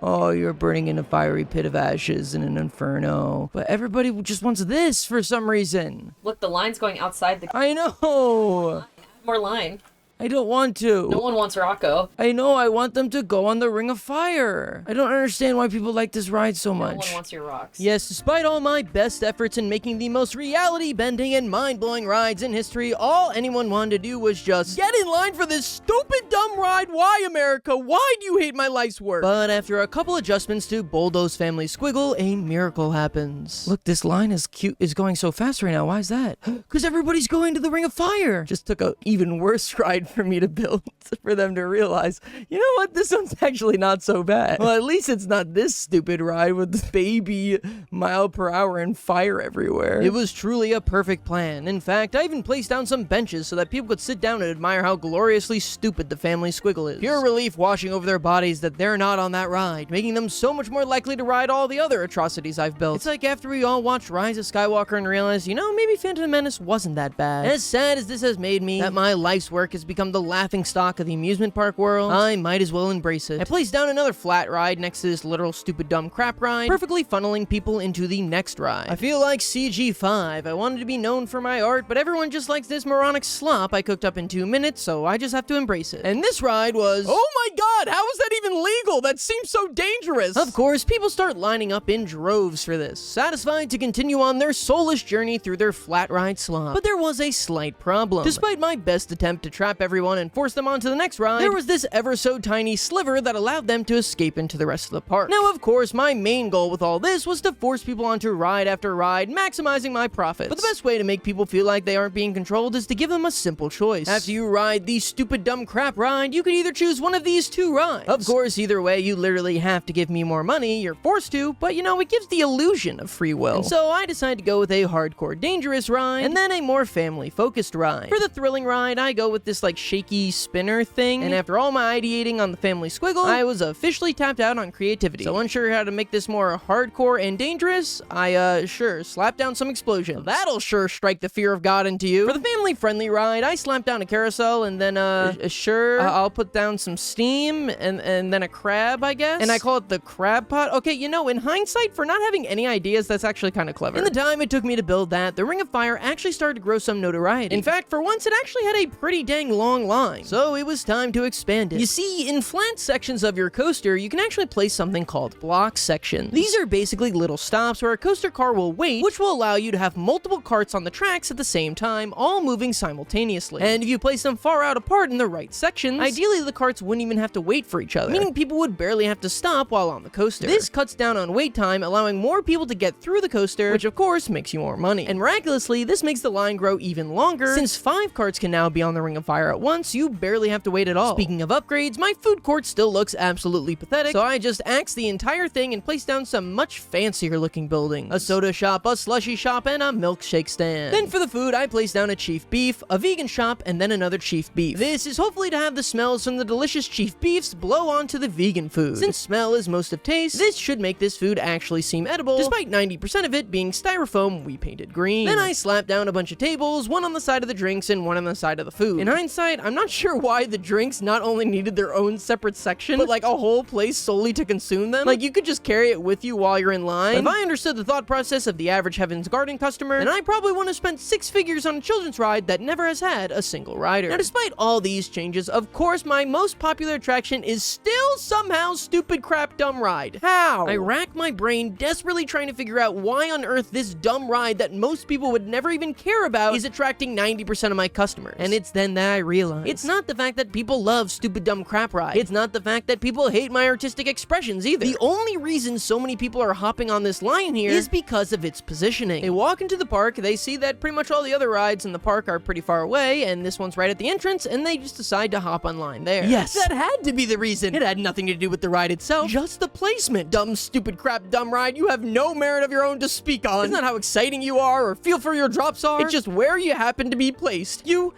Oh, you're burning in a fiery pit of ashes in an inferno. But everybody just wants this for some reason. Look, the line's going outside the... I know. More line. I don't want to. No one wants Rocco. I know, I want them to go on the Ring of Fire. I don't understand why people like this ride so much. No one wants your rocks. Yes, despite all my best efforts in making the most reality-bending and mind-blowing rides in history, all anyone wanted to do was just get in line for this stupid dumb ride. Why, America? Why do you hate my life's work? But after a couple adjustments to Buldo's Family Squiggle, a miracle happens. Look, this line is going so fast right now. Why is that? Because everybody's going to the Ring of Fire. Just took an even worse ride for me to build for them to realize, you know what, this one's actually not so bad. Well, at least it's not this stupid ride with baby mile/hour and fire everywhere. It was truly a perfect plan. In fact, I even placed down some benches so that people could sit down and admire how gloriously stupid the Family Squiggle is. Pure relief washing over their bodies that they're not on that ride, making them so much more likely to ride all the other atrocities I've built. It's like after we all watched Rise of Skywalker and realized, you know, maybe Phantom Menace wasn't that bad. As sad as this has made me, that my life's work has become become the laughingstock of the amusement park world, I might as well embrace it. I placed down another flat ride next to this literal stupid dumb crap ride, perfectly funneling people into the next ride. I feel like CG5. I wanted to be known for my art, but everyone just likes this moronic slop I cooked up in 2 minutes, so I just have to embrace it. And this ride was... Oh my god, how is that even legal? That seems so dangerous. Of course, people start lining up in droves for this, satisfied to continue on their soulless journey through their flat ride slop. But there was a slight problem. Despite my best attempt to trap everyone and force them onto the next ride, there was this ever so tiny sliver that allowed them to escape into the rest of the park. Now, of course, my main goal with all this was to force people onto ride after ride, maximizing my profits. But the best way to make people feel like they aren't being controlled is to give them a simple choice. After you ride the stupid dumb crap ride, you can either choose one of these 2 rides. Of course, either way, you literally have to give me more money, you're forced to, but you know, it gives the illusion of free will. And so I decided to go with a hardcore dangerous ride, and then a more family-focused ride. For the thrilling ride, I go with this like shaky spinner thing, and after all my ideating on the family Squiggle, I was officially tapped out on creativity. So unsure how to make this more hardcore and dangerous, I sure slapped down some explosions. That'll sure strike the fear of God into you. For the family-friendly ride, I slapped down a carousel, and then I'll put down some steam, and then a crab, I guess? And I call it the crab pot. Okay, you know, in hindsight, for not having any ideas, that's actually kind of clever. In the time it took me to build that, the Ring of Fire actually started to grow some notoriety. In fact, for once, it actually had a pretty dang long line. So it was time to expand it. You see, in flat sections of your coaster, you can actually place something called block sections. These are basically little stops where a coaster car will wait, which will allow you to have multiple carts on the tracks at the same time, all moving simultaneously. And if you place them far out apart in the right sections, ideally the carts wouldn't even have to wait for each other, meaning people would barely have to stop while on the coaster. This cuts down on wait time, allowing more people to get through the coaster, which of course makes you more money. And miraculously, this makes the line grow even longer. Since 5 carts can now be on the Ring of Fire at once, you barely have to wait at all. Speaking of upgrades, my food court still looks absolutely pathetic, so I just axed the entire thing and placed down some much fancier looking buildings. A soda shop, a slushy shop, and a milkshake stand. Then for the food, I placed down a chief beef, a vegan shop, and then another chief beef. This is hopefully to have the smells from the delicious chief beefs blow onto the vegan food. Since smell is most of taste, this should make this food actually seem edible, despite 90% of it being styrofoam we painted green. Then I slapped down a bunch of tables, one on the side of the drinks and one on the side of the food. In hindsight, I'm not sure why the drinks not only needed their own separate section, but like a whole place solely to consume them. Like you could just carry it with you while you're in line. But if I understood the thought process of the average Heaven's Garden customer, then I probably wouldn't have spent 6 figures on a children's ride that never has had a single rider. Now, despite all these changes, of course, my most popular attraction is still somehow stupid crap dumb ride. How? I rack my brain desperately trying to figure out why on earth this dumb ride that most people would never even care about is attracting 90% of my customers. And it's then that I realize it's not the fact that people love stupid dumb crap ride. It's not the fact that people hate my artistic expressions either. The only reason so many people are hopping on this line here is because of its positioning. They walk into the park, they see that pretty much all the other rides in the park are pretty far away, and this one's right at the entrance, and they just decide to hop on line there. Yes, that had to be the reason. It had nothing to do with the ride itself, just the placement. Dumb, stupid, crap, dumb ride, you have no merit of your own to speak on. It's not how exciting you are or feel for your drops are. It's just where you happen to be placed. You're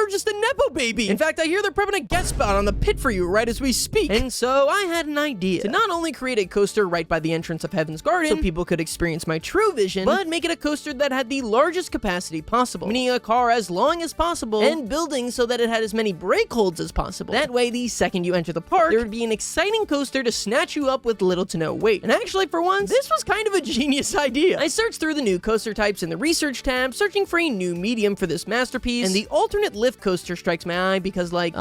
just a Nepo baby. In fact, I hear they're prepping a guest spot on the pit for you right as we speak. And so I had an idea to not only create a coaster right by the entrance of Heaven's Garden so people could experience my true vision, but make it a coaster that had the largest capacity possible, meaning a car as long as possible, and building so that it had as many brake holds as possible. That way, the second you enter the park, there would be an exciting coaster to snatch you up with little to no weight. And actually, for once, this was kind of a genius idea. I searched through the new coaster types in the research tab, searching for a new medium for this masterpiece, and the alternate lift coaster strikes my eye because, like,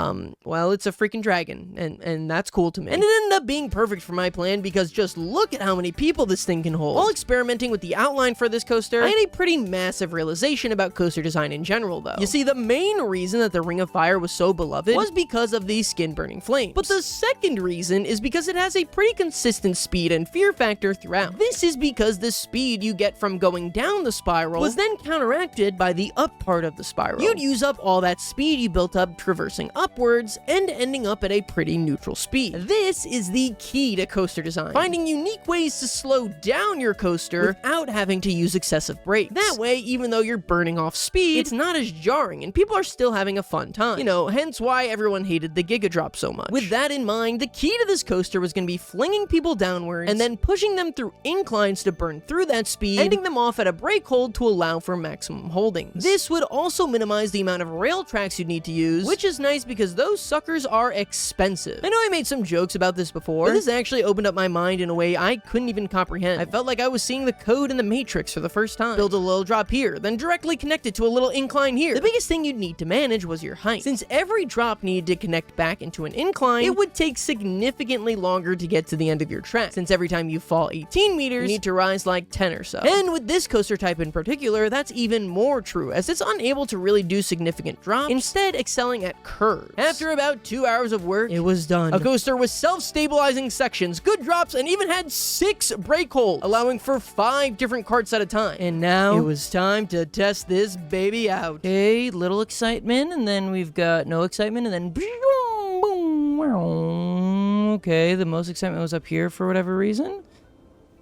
well, it's a freaking dragon, and that's cool to me. And it ended up being perfect for my plan because just look at how many people this thing can hold. While experimenting with the outline for this coaster, I had a pretty massive realization about coaster design in general, though. You see, the main reason that the Ring of Fire was so beloved was because of the skin-burning flames. But the second reason is because it has a pretty consistent speed and fear factor throughout. This is because the speed you get from going down the spiral was then counteracted by the up part of the spiral. You'd use up all that speed you built up traversing upwards and ending up at a pretty neutral speed. This is the key to coaster design, finding unique ways to slow down your coaster without having to use excessive brakes. That way, even though you're burning off speed, it's not as jarring and people are still having a fun time. You know, hence why everyone hated the Giga Drop so much. With that in mind, the key to this coaster was going to be flinging people downwards and then pushing them through inclines to burn through that speed, ending them off at a brake hold to allow for maximum holdings. This would also minimize the amount of rail tracks you'd you'd need to use, which is nice because those suckers are expensive. I know I made some jokes about this before, but this actually opened up my mind in a way I couldn't even comprehend. I felt like I was seeing the code in the Matrix for the first time. Build a little drop here, then directly connect it to a little incline here. The biggest thing you'd need to manage was your height. Since every drop needed to connect back into an incline, it would take significantly longer to get to the end of your track. Since every time you fall 18 meters, you need to rise like 10 or so. And with this coaster type in particular, that's even more true, as it's unable to really do significant drops, instead excelling at curves. After about 2 hours of work, it was done. A coaster with self-stabilizing sections, good drops, and even had 6 brake holds, allowing for 5 different carts at a time. And now, it was time to test this baby out. Okay, little excitement, and then we've got no excitement, and then boom, boom, wow. Okay, the most excitement was up here for whatever reason.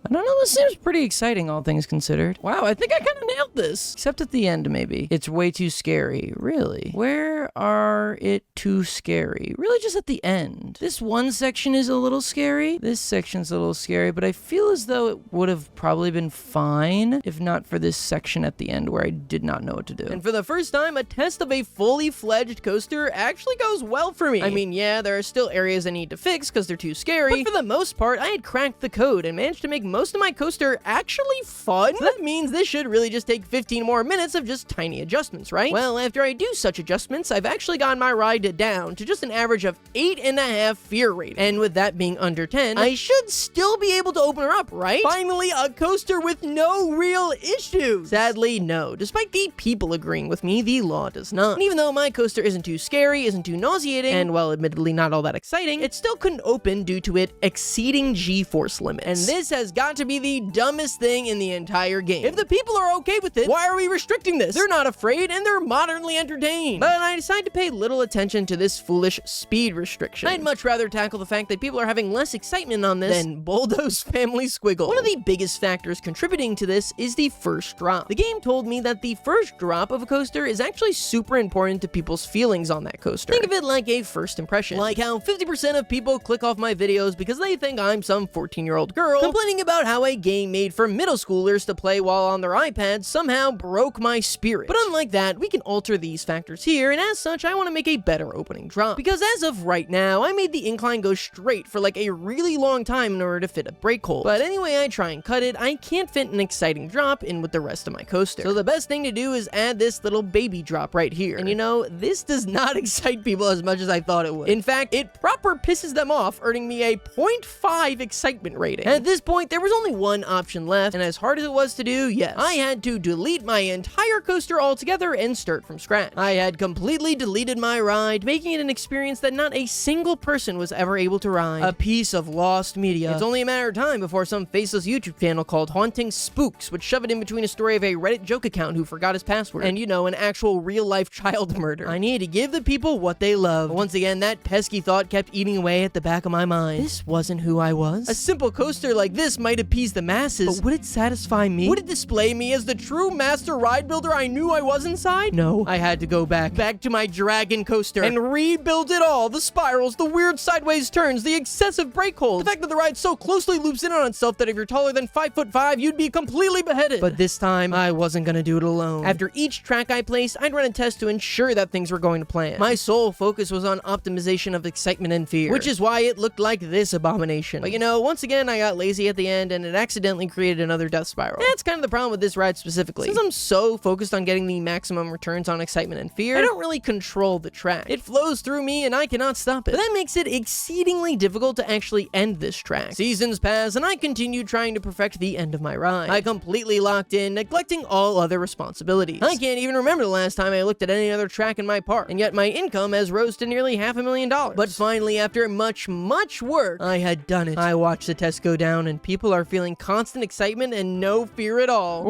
I don't know, this seems pretty exciting, all things considered. Wow, I think I kind of nailed this. Except at the end, maybe. It's way too scary. Really? Where are it too scary? Really just at the end. This one section is a little scary. This section's a little scary, but I feel as though it would have probably been fine if not for this section at the end where I did not know what to do. And for the first time, a test of a fully fledged coaster actually goes well for me. I mean, yeah, there are still areas I need to fix because they're too scary, but for the most part, I had cracked the code and managed to make most of my coaster actually fun. So that means this should really just take 15 more minutes of just tiny adjustments, right? Well, after I do such adjustments, I've actually gotten my ride down to just an average of 8.5 fear rate. And with that being under 10, I should still be able to open her up, right? Finally, a coaster with no real issues. Sadly, no. Despite the people agreeing with me, the law does not. And even though my coaster isn't too scary, isn't too nauseating, and well, admittedly not all that exciting, it still couldn't open due to it exceeding G-force limits. And this has got to be the dumbest thing in the entire game. If the people are okay with it, why are we restricting this? They're not afraid and they're modernly entertained. But I decided to pay little attention to this foolish speed restriction. I'd much rather tackle the fact that people are having less excitement on this than Buldo's family Squiggle. One of the biggest factors contributing to this is the first drop. The game told me that the first drop of a coaster is actually super important to people's feelings on that coaster. Think of it like a first impression. Like how 50% of people click off my videos because they think I'm some 14-year-old girl complaining about how a game made for middle schoolers to play while on their iPads somehow broke my spirit. But unlike that, we can alter these factors here, and as such, I want to make a better opening drop. Because as of right now, I made the incline go straight for like a really long time in order to fit a brake hold. But anyway I try and cut it, I can't fit an exciting drop in with the rest of my coaster. So the best thing to do is add this little baby drop right here. And you know, this does not excite people as much as I thought it would. In fact, it proper pisses them off, earning me a 0.5 excitement rating. And at this point, there was only one option left, and as hard as it was to do, yes, I had to delete my entire coaster altogether and start from scratch. I had completely deleted my ride, making it an experience that not a single person was ever able to ride. A piece of lost media. It's only a matter of time before some faceless YouTube channel called Haunting Spooks would shove it in between a story of a Reddit joke account who forgot his password, and you know, an actual real-life child murder. I needed to give the people what they love. But once again, that pesky thought kept eating away at the back of my mind. This wasn't who I was. A simple coaster like this might appease the masses, but would it satisfy me? Would it display me as the true master ride builder I knew I was inside? No, I had to go back to my dragon coaster and rebuild it all. The spirals, the weird sideways turns, the excessive brake holds, the fact that the ride so closely loops in on itself that if you're taller than 5'5", you'd be completely beheaded. But this time, I wasn't gonna do it alone. After each track I placed, I'd run a test to ensure that things were going to plan. My sole focus was on optimization of excitement and fear, which is why it looked like this abomination. But you know, once again, I got lazy at the end and it accidentally created another death spiral. And that's kind of the problem with this ride specifically. Since I'm so focused on getting the maximum returns on excitement and fear, I don't really control the track. It flows through me and I cannot stop it. But that makes it exceedingly difficult to actually end this track. Seasons pass and I continued trying to perfect the end of my ride. I completely locked in, neglecting all other responsibilities. I can't even remember the last time I looked at any other track in my park, and yet my income has rose to nearly $500,000. But finally, after much work, I had done it. I watched the test go down and people are feeling constant excitement and no fear at all.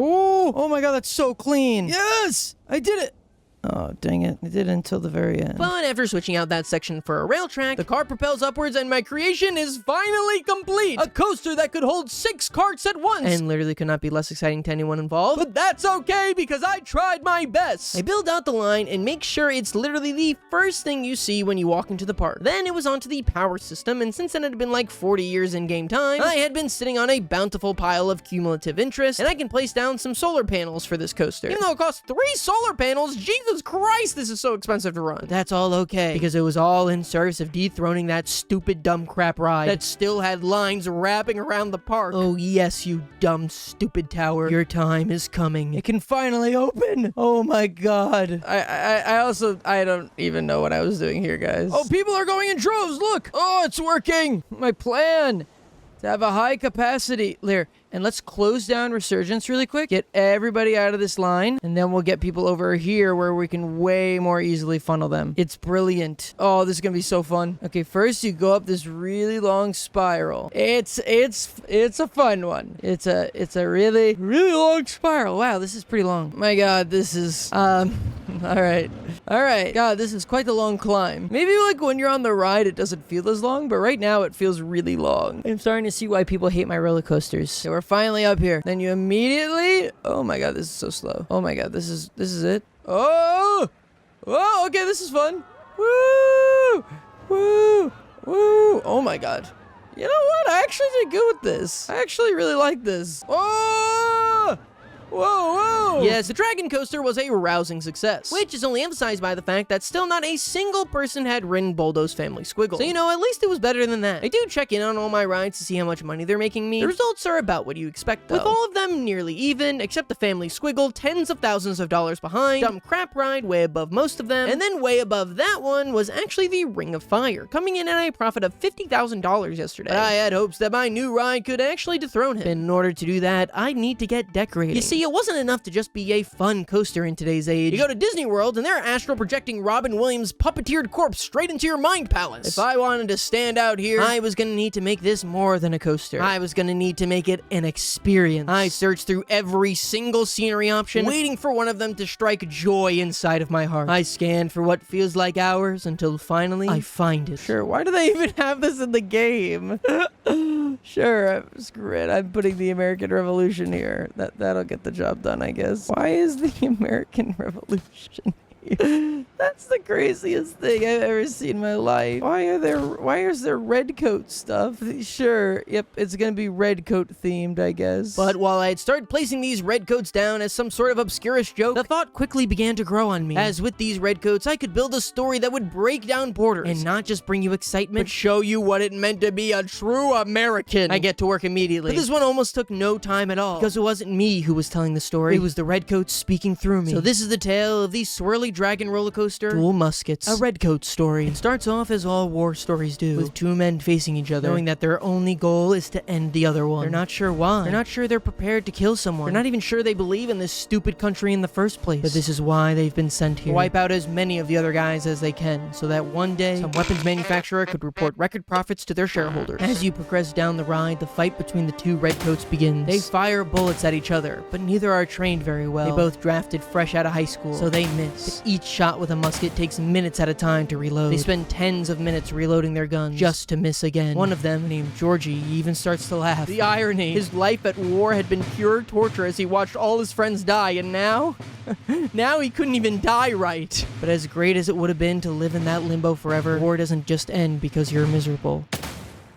Oh my god, that's so clean. Yes, I did it. Oh, dang it. I did it until the very end. But after switching out that section for a rail track, the car propels upwards and my creation is finally complete. A coaster that could hold 6 carts at once. And literally could not be less exciting to anyone involved. But that's okay because I tried my best. I build out the line and make sure it's literally the first thing you see when you walk into the park. Then it was onto the power system, and since then it had been like 40 years in game time, I had been sitting on a bountiful pile of cumulative interest, and I can place down some solar panels for this coaster. Even though it costs 3 solar panels, Jesus Jesus Christ, this is so expensive to run. But that's all okay, because it was all in service of dethroning that stupid dumb crap ride that still had lines wrapping around the park. Oh yes, you dumb stupid tower. Your time is coming. It can finally open. Oh my god. I don't even know what I was doing here, guys. Oh, people are going in droves. Look. Oh, it's working. My plan to have a high capacity there. And let's close down Resurgence really quick. Get everybody out of this line. And then we'll get people over here where we can way more easily funnel them. It's brilliant. Oh, this is going to be so fun. Okay, first you go up this really long spiral. It's a fun one. It's a really long spiral. Wow, this is pretty long. My god, this is, all right. God, this is quite a long climb. Maybe like when you're on the ride, it doesn't feel as long, but right now it feels really long. I'm starting to see why people hate my roller coasters. So we're finally up here. Then you immediately, oh my god, this is so slow. Oh my god, this is it. Oh, okay, this is fun. Woo, woo, woo. Oh my god. You know what? I actually did good with this. I actually really like this. Oh! Whoa! Yes, the Dragon Coaster was a rousing success, which is only emphasized by the fact that still not a single person had ridden Buldo's family Squiggle. So, you know, at least it was better than that. I do check in on all my rides to see how much money they're making me. The results are about what you expect, though. With all of them nearly even, except the family Squiggle, tens of thousands of dollars behind, dumb crap ride way above most of them, and then way above that one was actually the Ring of Fire, coming in at a profit of $50,000 yesterday. But I had hopes that my new ride could actually dethrone him. And in order to do that, I'd need to get decorating. You see, it wasn't enough to just be a fun coaster in today's age. You go to Disney World and they're astral projecting Robin Williams' puppeteered corpse straight into your mind palace. If I wanted to stand out here, I was gonna need to make this more than a coaster. I was gonna need to make it an experience. I searched through every single scenery option, waiting for one of them to strike joy inside of my heart. I scanned for what feels like hours until finally I find it. Sure, why do they even have this in the game? Sure, screw it. I'm putting the American Revolution here. That'll get the job done, I guess. Why is the American Revolution here? That's the craziest thing I've ever seen in my life. Why is there red coat stuff? Sure, yep, it's gonna be red coat themed, I guess. But while I had started placing these red coats down as some sort of obscurest joke, the thought quickly began to grow on me. As with these red coats, I could build a story that would break down borders and not just bring you excitement, but show you what it meant to be a true American. I get to work immediately. But this one almost took no time at all, because it wasn't me who was telling the story. It was the red coats speaking through me. So this is the tale of the swirly dragon roller coaster, Dual Muskets, a red coat story. It starts off as all war stories do, with two men facing each other, knowing that their only goal is to end the other one. They're not sure why. They're not sure they're prepared to kill someone. They're not even sure they believe in this stupid country in the first place. But this is why they've been sent here. To wipe out as many of the other guys as they can, so that one day, some weapons manufacturer could report record profits to their shareholders. As you progress down the ride, the fight between the two redcoats begins. They fire bullets at each other, but neither are trained very well. They both drafted fresh out of high school, so they miss. But each shot with a musket takes minutes at a time to reload. They spend tens of minutes reloading their guns just to miss again. One of them, named Georgie, even starts to laugh. The irony. His life at war had been pure torture as he watched all his friends die, and now? Now he couldn't even die right. But as great as it would have been to live in that limbo forever, war doesn't just end because you're miserable.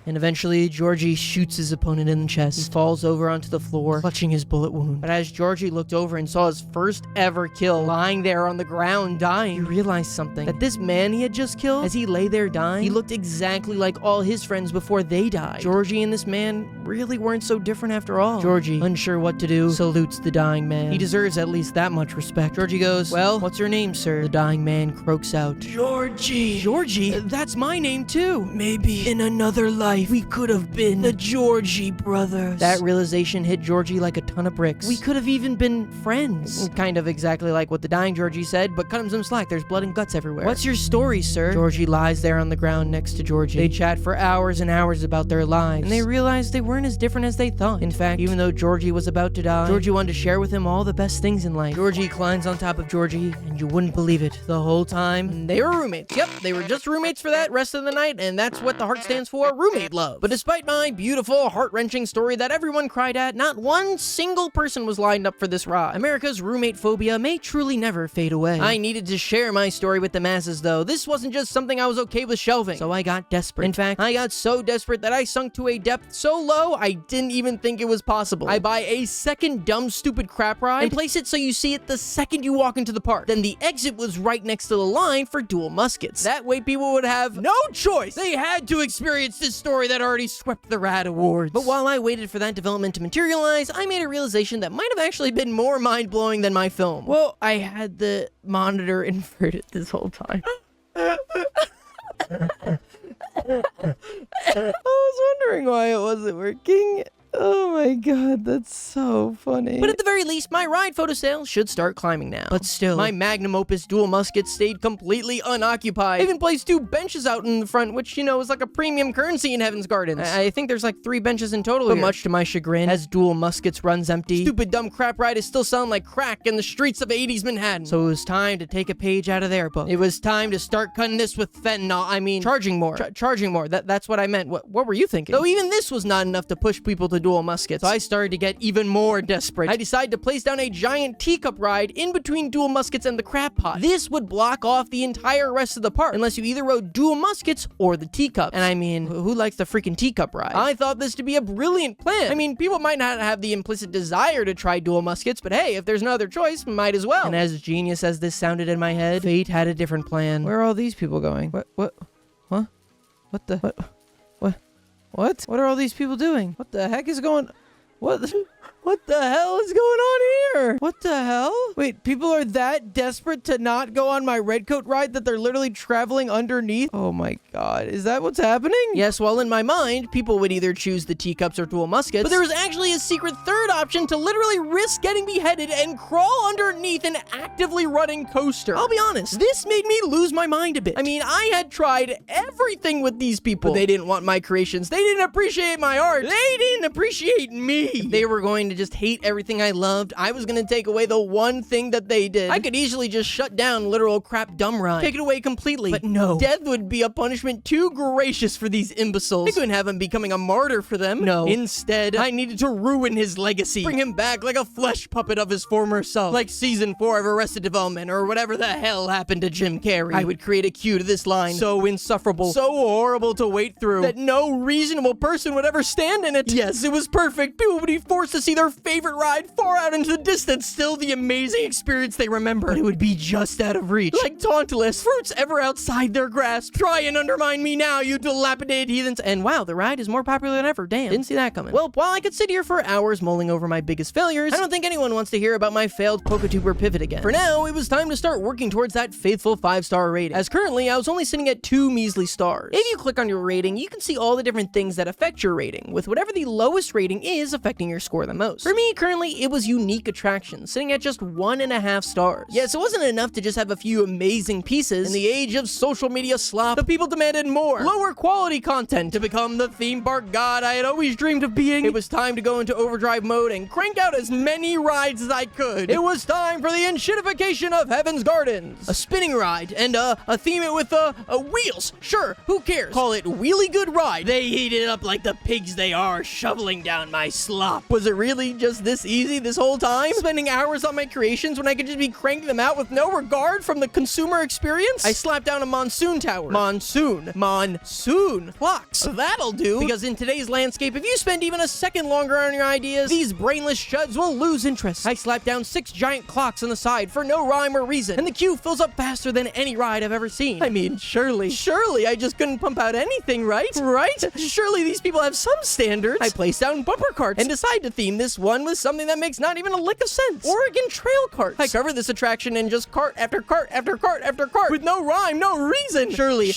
And eventually, Georgie shoots his opponent in the chest. He falls over onto the floor, clutching his bullet wound. But as Georgie looked over and saw his first ever kill lying there on the ground dying, he realized something. That this man he had just killed, as he lay there dying, he looked exactly like all his friends before they died. Georgie and this man really weren't so different after all. Georgie, unsure what to do, salutes the dying man. He deserves at least that much respect. Georgie goes, "Well, what's your name, sir?" The dying man croaks out, "Georgie." Georgie? That's my name too. Maybe in another life we could have been the Georgie brothers. That realization hit Georgie like a ton of bricks. We could have even been friends. Kind of exactly like what the dying Georgie said, but cut him some slack. There's blood and guts everywhere. What's your story, sir? Georgie lies there on the ground next to Georgie. They chat for hours and hours about their lives, and they realize they weren't as different as they thought. In fact, even though Georgie was about to die, Georgie wanted to share with him all the best things in life. Georgie climbs on top of Georgie, and you wouldn't believe it. The whole time, they were roommates. Yep, they were just roommates for that rest of the night, and that's what the heart stands for, roommate. made love. But despite my beautiful, heart-wrenching story that everyone cried at, not one single person was lined up for this ride. America's roommate phobia may truly never fade away. I needed to share my story with the masses, though. This wasn't just something I was okay with shelving, so I got desperate. In fact, I got so desperate that I sunk to a depth so low, I didn't even think it was possible. I buy a second dumb, stupid crap ride and place it so you see it the second you walk into the park. Then the exit was right next to the line for dual muskets. That way people would have no choice. They had to experience this story that already swept the Rad Awards. But while I waited for that development to materialize, I made a realization that might have actually been more mind-blowing than my film. Well, I had the monitor inverted this whole time. I was wondering why it wasn't working. Oh my god, that's so funny. But at the very least, my ride photo sales should start climbing now. But still, my magnum opus dual musket stayed completely unoccupied. I even placed 2 benches out in the front, which, you know, is like a premium currency in Heaven's Gardens. I think there's like 3 benches in total here. Much to my chagrin, as dual muskets runs empty, stupid dumb crap ride is still selling like crack in the streets of 80s Manhattan. So it was time to take a page out of their book. It was time to start cutting this with fentanyl. I mean, charging more. Charging more. That's what I meant. What were you thinking? Though even this was not enough to push people to dual muskets, so I started to get even more desperate. I decided to place down a giant teacup ride in between dual muskets and the crab pot. This would block off the entire rest of the park, unless you either rode dual muskets or the teacups. And I mean, who likes the freaking teacup ride? I thought this to be a brilliant plan. I mean, people might not have the implicit desire to try dual muskets, but hey, if there's no other choice, might as well. And as genius as this sounded in my head, fate had a different plan. Where are all these people going? What are all these people doing? What the heck is going... What the hell is going on here? What the hell? Wait, people are that desperate to not go on my redcoat ride that they're literally traveling underneath? Oh my god, is that what's happening? Yes, well, in my mind, people would either choose the teacups or dual muskets, but there was actually a secret third option to literally risk getting beheaded and crawl underneath an actively running coaster. I'll be honest, this made me lose my mind a bit. I mean, I had tried everything with these people, but they didn't want my creations. They didn't appreciate my art. They didn't appreciate me. If they were going to just hate everything I loved, I was going to take away the one thing that they did. I could easily just shut down literal crap dumb ride. Take it away completely. But no. Death would be a punishment too gracious for these imbeciles. I couldn't have him becoming a martyr for them. No. Instead, I needed to ruin his legacy. Bring him back like a flesh puppet of his former self. Like season 4 of Arrested Development or whatever the hell happened to Jim Carrey. I would create a cue to this line so insufferable, so horrible to wait through, that no reasonable person would ever stand in it. Yes, it was perfect. People would be forced to see their favorite ride far out into the distance, still the amazing experience they remember. But it would be just out of reach. Like Tauntalus, fruits ever outside their grasp. Try and undermine me now, you dilapidated heathens. And wow, the ride is more popular than ever. Damn, didn't see that coming. Well, while I could sit here for hours mulling over my biggest failures, I don't think anyone wants to hear about my failed PokeTuber pivot again. For now, it was time to start working towards that faithful 5-star rating, as currently I was only sitting at 2 measly stars. If you click on your rating, you can see all the different things that affect your rating, with whatever the lowest rating is affecting your score the most. For me, currently, it was unique attractions, sitting at just 1.5 stars. Yes, it wasn't enough to just have a few amazing pieces. In the age of social media slop, the people demanded more, lower quality content to become the theme park god I had always dreamed of being. It was time to go into overdrive mode and crank out as many rides as I could. It was time for the enshittification of Heaven's Gardens. A spinning ride and a theme it with wheels. Sure, who cares? Call it Wheelie Good Ride. They heated it up like the pigs they are, shoveling down my slop. Was it really just this easy this whole time? Spending hours on my creations when I could just be cranking them out with no regard from the consumer experience? I slapped down a monsoon tower. Monsoon clocks. That'll do. Because in today's landscape, if you spend even a second longer on your ideas, these brainless chuds will lose interest. I slapped down 6 giant clocks on the side for no rhyme or reason, and the queue fills up faster than any ride I've ever seen. I mean, surely I just couldn't pump out anything, right? Surely these people have some standards. I placed down bumper carts and decided to theme this one with something that makes not even a lick of sense. Oregon Trail carts. I covered this attraction in just cart after cart after cart after cart with no rhyme, no reason. Surely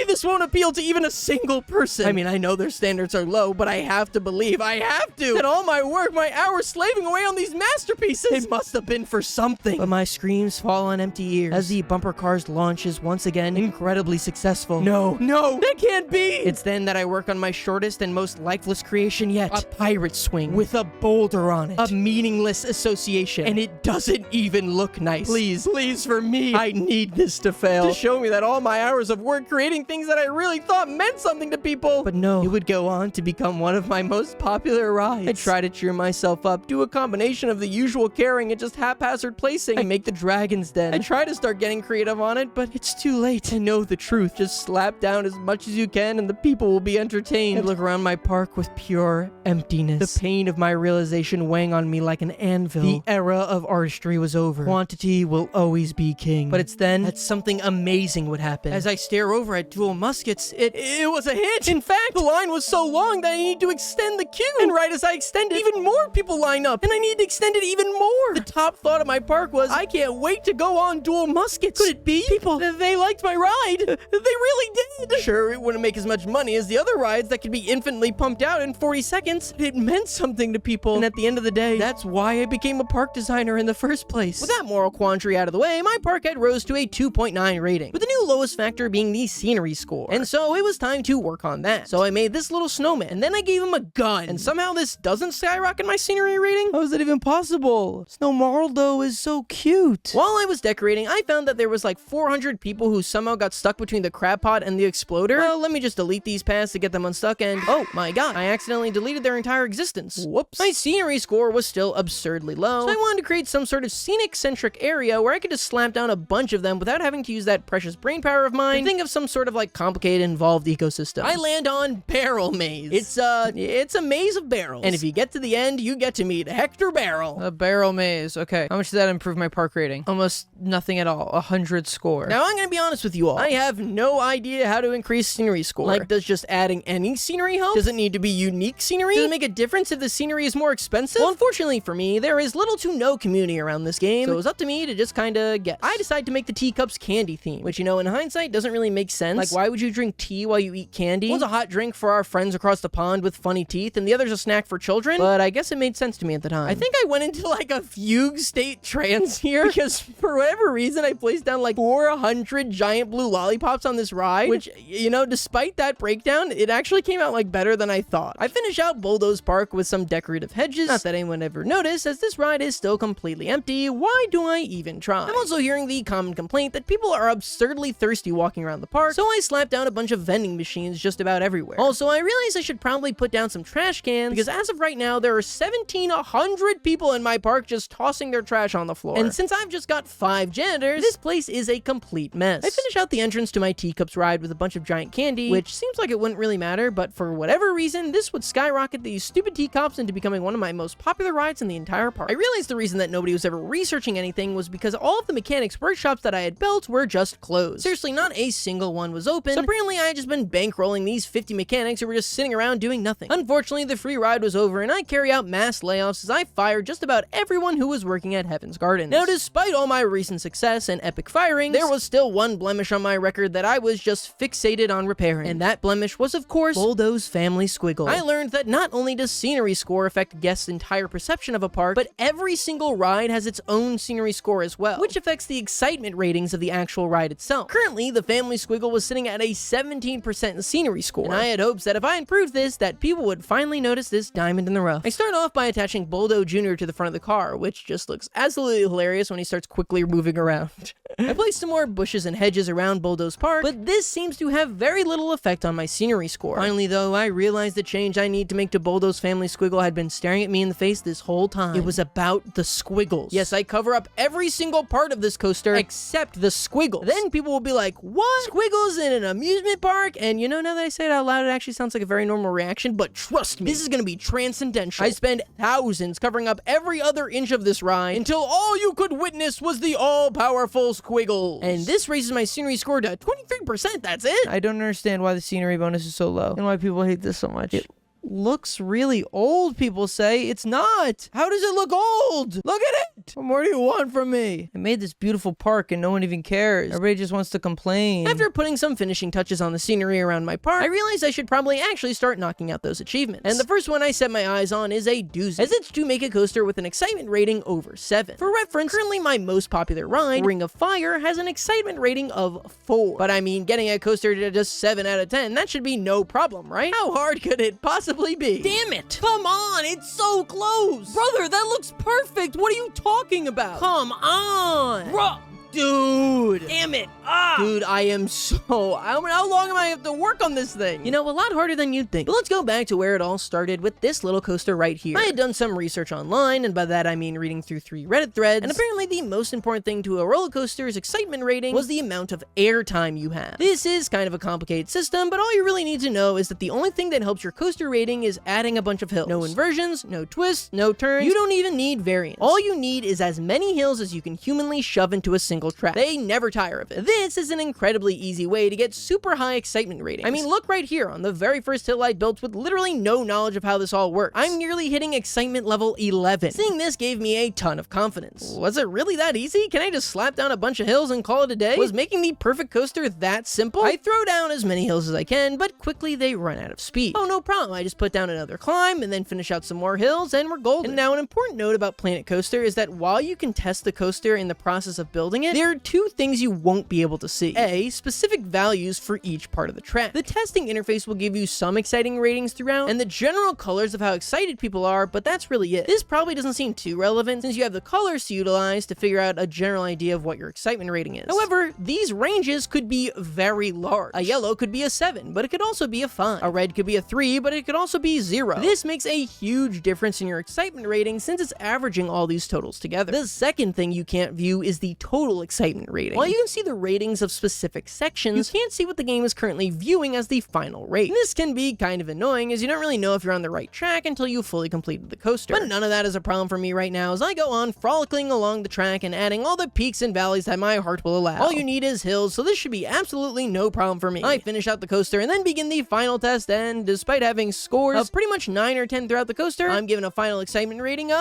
this won't appeal to even a single person. I mean, I know their standards are low, but I have to believe, that all my work, my hours slaving away on these masterpieces, it must have been for something. But my screams fall on empty ears as the bumper cars launch is once again incredibly successful. No, that can't be. It's then that I work on my shortest and most lifeless creation yet, a pirate swing with a board. shoulder on it. A meaningless association. And it doesn't even look nice. Please, please, for me, I need this to fail. To show me that all my hours of work creating things that I really thought meant something to people. But no, it would go on to become one of my most popular rides. I try to cheer myself up, do a combination of the usual caring and just haphazard placing. I make the dragon's den. I try to start getting creative on it, but it's too late. I know the truth. Just slap down as much as you can and the people will be entertained. I look around my park with pure emptiness. The pain of my realization weighing on me like an anvil. The era of artistry was over. Quantity will always be king. But it's then that something amazing would happen. As I stare over at dual muskets, it was a hit. In fact, the line was so long that I need to extend the queue. And right as I extend it, even more people line up. And I need to extend it even more. The top thought of my park was, I can't wait to go on dual muskets. Could it be? People, they liked my ride. They really did. Sure, it wouldn't make as much money as the other rides that could be infinitely pumped out in 40 seconds. It meant something to people. And at the end of the day, that's why I became a park designer in the first place. With that moral quandary out of the way, my park head rose to a 2.9 rating, with the new lowest factor being the scenery score. And so it was time to work on that. So I made this little snowman, and then I gave him a gun. And somehow this doesn't skyrocket my scenery rating? How is that even possible? Snowmarldo is so cute. While I was decorating, I found that there was like 400 people who somehow got stuck between the crab pot and the exploder. Well, let me just delete these paths to get them unstuck, and oh my god, I accidentally deleted their entire existence. Whoops. My scenery score was still absurdly low, so I wanted to create some sort of scenic-centric area where I could just slap down a bunch of them without having to use that precious brain power of mine and think of some sort of like complicated, involved ecosystem. I land on Barrel Maze. It's a maze of barrels, and if you get to the end, you get to meet Hector Barrel. A barrel maze. Okay. How much does that improve my park rating? Almost nothing at all. 100 score. Now, I'm gonna be honest with you all. I have no idea how to increase scenery score. Like, does just adding any scenery help? Does it need to be unique scenery? Does it make a difference if the scenery is more expensive? Well, unfortunately for me, there is little to no community around this game, so it was up to me to just kinda guess. I decided to make the teacups candy theme, which, you know, in hindsight, doesn't really make sense. Like, why would you drink tea while you eat candy? One's a hot drink for our friends across the pond with funny teeth, and the other's a snack for children, but I guess it made sense to me at the time. I think I went into like a fugue state trance here, because for whatever reason, I placed down like 400 giant blue lollipops on this ride, which, you know, despite that breakdown, it actually came out like better than I thought. I finish out Buldo's park with some decorative hedges, not that anyone ever noticed, as this ride is still completely empty. Why do I even try? I'm also hearing the common complaint that people are absurdly thirsty walking around the park, so I slapped down a bunch of vending machines just about everywhere. Also, I realized I should probably put down some trash cans, because as of right now, there are 1,700 people in my park just tossing their trash on the floor. And since I've just got 5 janitors, this place is a complete mess. I finish out the entrance to my teacups ride with a bunch of giant candy, which seems like it wouldn't really matter, but for whatever reason, this would skyrocket these stupid teacups into becoming one of my most popular rides in the entire park. I realized the reason that nobody was ever researching anything was because all of the mechanics workshops that I had built were just closed. Seriously, not a single one was open, so apparently I had just been bankrolling these 50 mechanics who were just sitting around doing nothing. Unfortunately, the free ride was over, and I carry out mass layoffs as I fire just about everyone who was working at Heaven's Gardens. Now, despite all my recent success and epic firings, there was still one blemish on my record that I was just fixated on repairing, and that blemish was, of course, Buldo's family Squiggle. I learned that not only does scenery score affect guests' entire perception of a park, but every single ride has its own scenery score as well, which affects the excitement ratings of the actual ride itself. Currently, the family Squiggle was sitting at a 17% scenery score, and I had hopes that if I improved this, that people would finally notice this diamond in the rough. I start off by attaching Buldo Jr. to the front of the car, which just looks absolutely hilarious when he starts quickly moving around. I placed some more bushes and hedges around Buldo's park, but this seems to have very little effect on my scenery score. Finally, though, I realized the change I need to make to Buldo's family Squiggle had been staring at me in the face this whole time. It was about the Squiggles. Yes, I cover up every single part of this coaster except the Squiggles. Then people will be like, what? Squiggles in an amusement park? And you know, now that I say it out loud, it actually sounds like a very normal reaction, but trust me, this is gonna be transcendental. I spend thousands covering up every other inch of this ride until all you could witness was the all-powerful Squiggles. And this raises my scenery score to 23%, that's it. I don't understand why the scenery bonus is so low and why people hate this so much. It looks really old, people say. It's not. How does it look old? Look at it. What more do you want from me? I made this beautiful park and no one even cares. Everybody just wants to complain. After putting some finishing touches on the scenery around my park, I realized I should probably actually start knocking out those achievements. And the first one I set my eyes on is a doozy, as it's to make a coaster with an excitement rating over 7. For reference, currently my most popular ride, Ring of Fire, has an excitement rating of 4. But I mean, getting a coaster to just 7 out of 10, that should be no problem, right? How hard could it possibly possibly be? Damn it! Come on, it's so close! Brother, that looks perfect! What are you talking about? Come on! Bro! Dude! Damn it! Ah! Dude, I am so... how long am I have to work on this thing? You know, a lot harder than you'd think. But let's go back to where it all started with this little coaster right here. I had done some research online, and by that I mean reading through 3 Reddit threads, and apparently the most important thing to a roller coaster's excitement rating was the amount of air time you have. This is kind of a complicated system, but all you really need to know is that the only thing that helps your coaster rating is adding a bunch of hills. No inversions, no twists, no turns. You don't even need variance. All you need is as many hills as you can humanly shove into a single track. They never tire of it. This is an incredibly easy way to get super high excitement ratings. I mean, look right here on the very first hill I built with literally no knowledge of how this all works. I'm nearly hitting excitement level 11. Seeing this gave me a ton of confidence. Was it really that easy? Can I just slap down a bunch of hills and call it a day? Was making the perfect coaster that simple? I throw down as many hills as I can, but quickly they run out of speed. Oh, no problem. I just put down another climb and then finish out some more hills and we're golden. And now an important note about Planet Coaster is that while you can test the coaster in the process of building it, there are 2 things you won't be able to see. A, specific values for each part of the track. The testing interface will give you some exciting ratings throughout, and the general colors of how excited people are, but that's really it. This probably doesn't seem too relevant since you have the colors to utilize to figure out a general idea of what your excitement rating is. However, these ranges could be very large. A yellow could be a 7, but it could also be a 5. A red could be a 3, but it could also be 0. This makes a huge difference in your excitement rating since it's averaging all these totals together. The second thing you can't view is the total excitement rating. While you can see the ratings of specific sections, you can't see what the game is currently viewing as the final rate. And this can be kind of annoying as you don't really know if you're on the right track until you fully completed the coaster. But none of that is a problem for me right now as I go on frolicking along the track and adding all the peaks and valleys that my heart will allow. All you need is hills, so this should be absolutely no problem for me. I finish out the coaster and then begin the final test, and despite having scores of pretty much 9 or 10 throughout the coaster, I'm given a final excitement rating of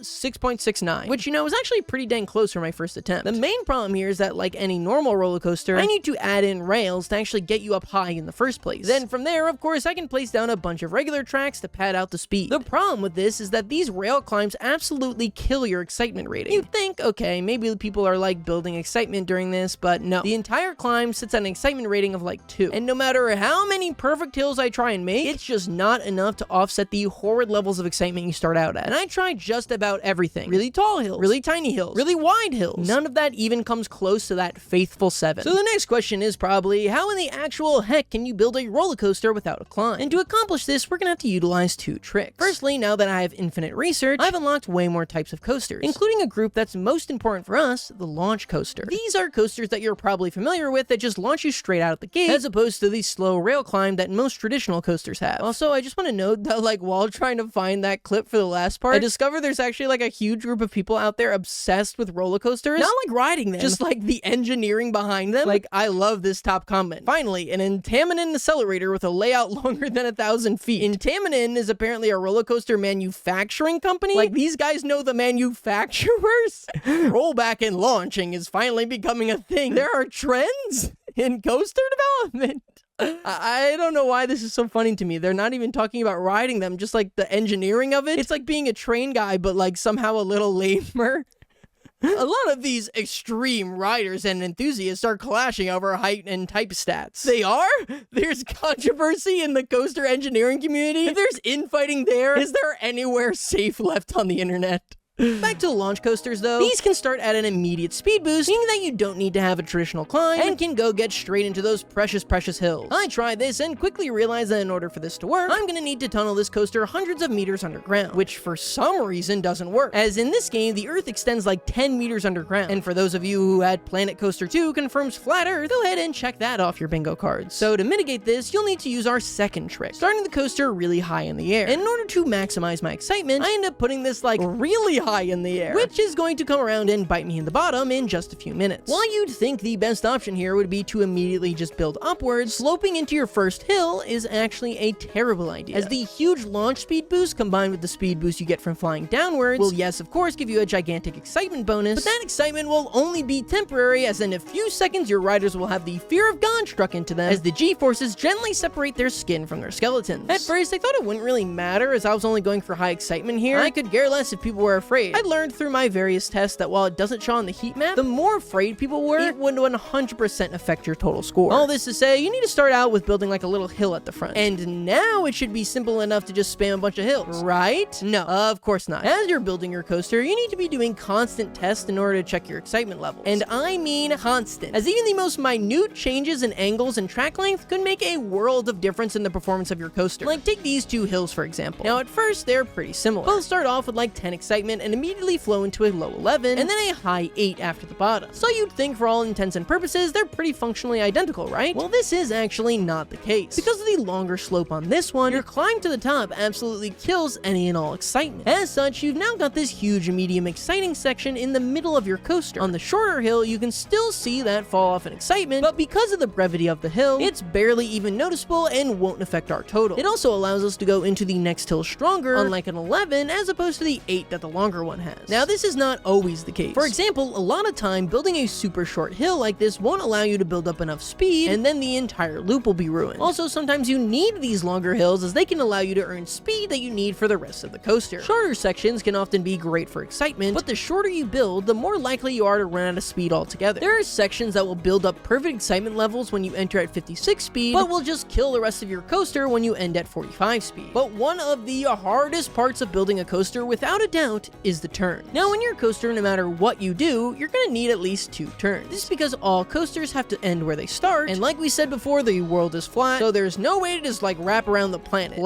6.69, which, you know, is actually pretty dang close for my first attempt. The main problem here is that, like any normal roller coaster, I need to add in rails to actually get you up high in the first place. Then from there, of course, I can place down a bunch of regular tracks to pad out the speed. The problem with this is that these rail climbs absolutely kill your excitement rating. You think, okay, maybe people are like building excitement during this, but no. The entire climb sits at an excitement rating of like 2. And no matter how many perfect hills I try and make, it's just not enough to offset the horrid levels of excitement you start out at. And I tried just about everything. Really tall hills, really tiny hills, really wide hills. None of that even comes close to that faithful 7. So the next question is probably, how in the actual heck can you build a roller coaster without a climb? And to accomplish this, we're gonna have to utilize 2 tricks. Firstly, now that I have infinite research, I've unlocked way more types of coasters, including a group that's most important for us, the launch coaster. These are coasters that you're probably familiar with that just launch you straight out of the gate, as opposed to the slow rail climb that most traditional coasters have. Also, I just want to note that, like, while trying to find that clip for the last part, I discovered there's actually like a huge group of people out there obsessed with roller coasters. Not like riding them, just like the engineering behind them. Like, I love this top comment. Finally, an Intamin accelerator with a layout longer than 1,000 feet. Intamin is apparently a roller coaster manufacturing company. Like, these guys know the manufacturers. Rollback and launching is finally becoming a thing. There are trends in coaster development. I don't know why this is so funny to me. They're not even talking about riding them, just like the engineering of it. It's like being a train guy, but like somehow a little lamer. A lot of these extreme riders and enthusiasts are clashing over height and type stats. They are? There's controversy in the coaster engineering community? If there's infighting there, is there anywhere safe left on the internet? Back to the launch coasters though, these can start at an immediate speed boost, meaning that you don't need to have a traditional climb and can go get straight into those precious hills. I tried this and quickly realized that in order for this to work, I'm gonna need to tunnel this coaster hundreds of meters underground, which for some reason doesn't work, as in this game, the earth extends like 10 meters underground. And for those of you who had Planet Coaster 2 confirms flat earth, go ahead and check that off your bingo cards. So to mitigate this, you'll need to use our second trick, starting the coaster really high in the air. And in order to maximize my excitement, I end up putting this like really high in the air, which is going to come around and bite me in the bottom in just a few minutes. While you'd think the best option here would be to immediately just build upwards, sloping into your first hill is actually a terrible idea, as the huge launch speed boost combined with the speed boost you get from flying downwards will, yes, of course, give you a gigantic excitement bonus, but that excitement will only be temporary, as in a few seconds your riders will have the fear of God struck into them as the G-forces gently separate their skin from their skeletons. At first, I thought it wouldn't really matter as I was only going for high excitement here. I could care less if people were afraid frayed. I learned through my various tests that while it doesn't show on the heat map, the more frayed people were, it would 100% affect your total score. All this to say, you need to start out with building like a little hill at the front. And now it should be simple enough to just spam a bunch of hills, right? No, of course not. As you're building your coaster, you need to be doing constant tests in order to check your excitement levels. And I mean constant, as even the most minute changes in angles and track length could make a world of difference in the performance of your coaster. Like take these two hills for example. Now at first they're pretty similar. Both start off with like 10 excitement and immediately flow into a low 11 and then a high 8 after the bottom. So you'd think for all intents and purposes they're pretty functionally identical, right? Well, this is actually not the case. Because of the longer slope on this one, your climb to the top absolutely kills any and all excitement. As such, you've now got this huge medium exciting section in the middle of your coaster. On the shorter hill, you can still see that fall off in excitement, but because of the brevity of the hill, it's barely even noticeable and won't affect our total. It also allows us to go into the next hill stronger, unlike an 11, as opposed to the 8 that the longer one has. Now, this is not always the case. For example, a lot of time, building a super short hill like this won't allow you to build up enough speed, and then the entire loop will be ruined. Also, sometimes you need these longer hills as they can allow you to earn speed that you need for the rest of the coaster. Shorter sections can often be great for excitement, but the shorter you build, the more likely you are to run out of speed altogether. There are sections that will build up perfect excitement levels when you enter at 56 speed, but will just kill the rest of your coaster when you end at 45 speed. But one of the hardest parts of building a coaster, without a doubt, is the turn. Now, in your coaster, no matter what you do, you're gonna need at least 2 turns. This is because all coasters have to end where they start, and like we said before, the world is flat, so there's no way to just like wrap around the planet.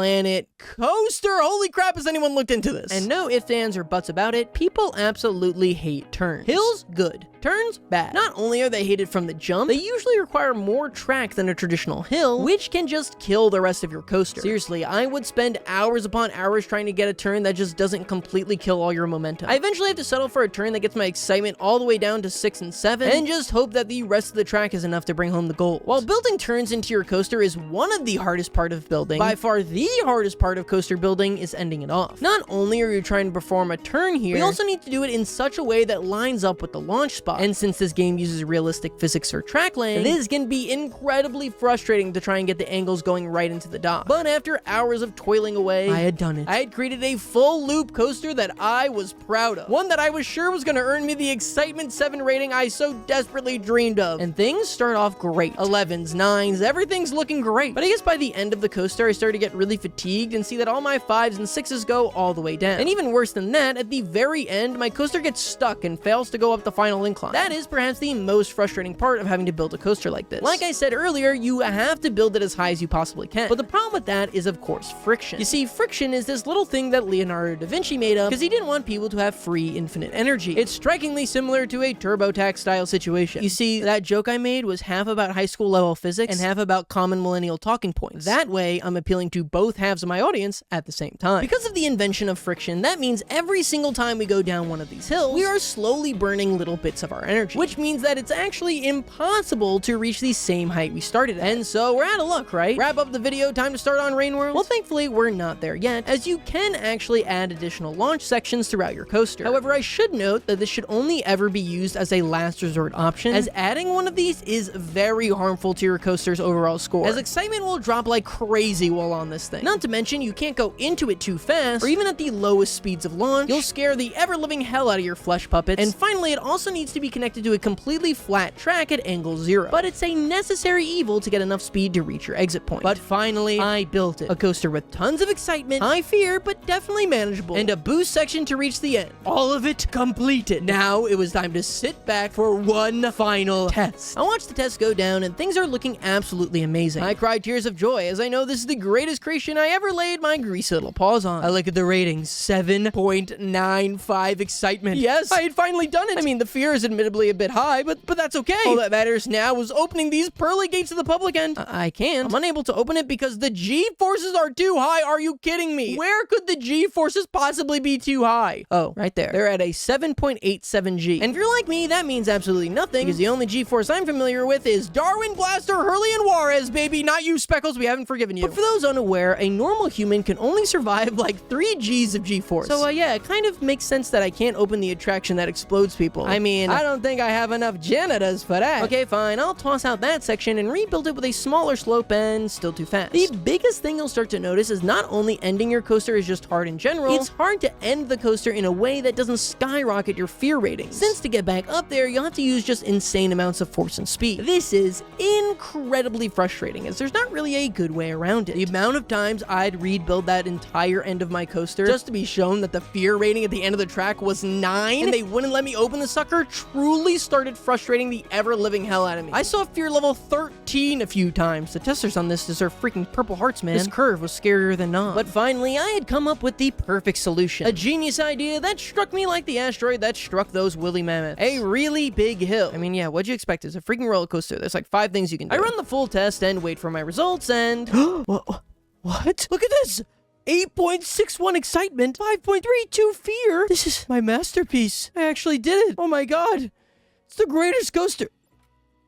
Coaster! Holy crap, has anyone looked into this? And no ifs, ands, or buts about it, people absolutely hate turns. Hills, good. Turns, bad. Not only are they hated from the jump, they usually require more track than a traditional hill, which can just kill the rest of your coaster. Seriously, I would spend hours upon hours trying to get a turn that just doesn't completely kill all your momentum. I eventually have to settle for a turn that gets my excitement all the way down to 6 and 7, and just hope that the rest of the track is enough to bring home the gold. While building turns into your coaster is one of the hardest part of building, by far the hardest part of coaster building is ending it off. Not only are you trying to perform a turn here, we also need to do it in such a way that lines up with the launch spot. And since this game uses realistic physics for track laying, this can be incredibly frustrating to try and get the angles going right into the dock. But after hours of toiling away, I had done it. I had created a full loop coaster that I was proud of. One that I was sure was going to earn me the Excitement 7 rating I so desperately dreamed of. And things start off great. 11s, 9s, everything's looking great. But I guess by the end of the coaster, I started to get really fatigued and see that all my 5s and 6s go all the way down. And even worse than that, at the very end, my coaster gets stuck and fails to go up the final incline. That is perhaps the most frustrating part of having to build a coaster like this. Like I said earlier, you have to build it as high as you possibly can. But the problem with that is, of course, friction. You see, friction is this little thing that Leonardo da Vinci made up because he didn't want people to have free infinite energy. It's strikingly similar to a TurboTax style situation. You see, that joke I made was half about high school level physics and half about common millennial talking points. That way, I'm appealing to both halves of my audience at the same time. Because of the invention of friction, that means every single time we go down one of these hills, we are slowly burning little bits of our energy, which means that it's actually impossible to reach the same height we started at. And so we're out of luck, right? Wrap up the video, time to start on Rain World? Well, thankfully, we're not there yet, as you can actually add additional launch sections throughout your coaster. However, I should note that this should only ever be used as a last resort option, as adding one of these is very harmful to your coaster's overall score, as excitement will drop like crazy while on this thing. Not to mention, you can't go into it too fast, or even at the lowest speeds of launch, you'll scare the ever-living hell out of your flesh puppets. And finally, it also needs to be connected to a completely flat track at angle 0. But it's a necessary evil to get enough speed to reach your exit point. But finally, I built it. A coaster with tons of excitement, high fear, but definitely manageable, and a boost section to reach the end. All of it completed. Now it was time to sit back for one final test. I watched the test go down, and things are looking absolutely amazing. I cried tears of joy, as I know this is the greatest creation I ever laid my greasy little paws on. I look at the ratings, 7.95 excitement. Yes, I had finally done it. I mean, the fear is admittedly a bit high, but that's okay. All that matters now is opening these pearly gates to the public, and I can't. I'm unable to open it because the G-forces are too high. Are you kidding me? Where could the G-forces possibly be too high? Oh, right there. They're at a 7.87 G. And if you're like me, that means absolutely nothing, because the only G-force I'm familiar with is Darwin, Blaster, Hurley, and Juarez, baby. Not you, Speckles. We haven't forgiven you. But for those unaware, a normal human can only survive like 3 Gs of G-force. So yeah, it kind of makes sense that I can't open the attraction that explodes people. I mean, I don't think I have enough janitors for that. Okay, fine, I'll toss out that section and rebuild it with a smaller slope and still too fast. The biggest thing you'll start to notice is not only ending your coaster is just hard in general, it's hard to end the coaster in a way that doesn't skyrocket your fear ratings. Since to get back up there, you'll have to use just insane amounts of force and speed. This is incredibly frustrating, as there's not really a good way around it. The amount of times I'd rebuild that entire end of my coaster just to be shown that the fear rating at the end of the track was 9 and they wouldn't let me open the sucker truly started frustrating the ever-living hell out of me. I saw fear level 13 a few times. The testers on this deserve freaking purple hearts, man. This curve was scarier than not. But finally, I had come up with the perfect solution. A genius idea that struck me like the asteroid that struck those woolly mammoths. A really big hill. I mean, yeah, what'd you expect? It's a freaking roller coaster. There's like 5 things you can do. I run the full test and wait for my results and... What? Look at this! 8.61 excitement, 5.32 fear. This is my masterpiece. I actually did it. Oh my god. It's the greatest coaster.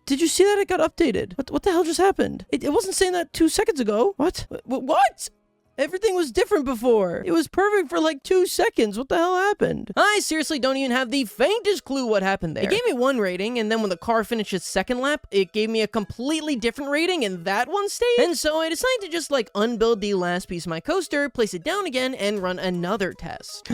Did you see that it got updated? What the hell just happened? It wasn't saying that 2 seconds ago. What? What? Everything was different before. It was perfect for like 2 seconds. What the hell happened? I seriously don't even have the faintest clue what happened there. It gave me 1 rating, and then when the car finished its second lap, it gave me a completely different rating in that one stage. And so I decided to just like unbuild the last piece of my coaster, place it down again, and run another test.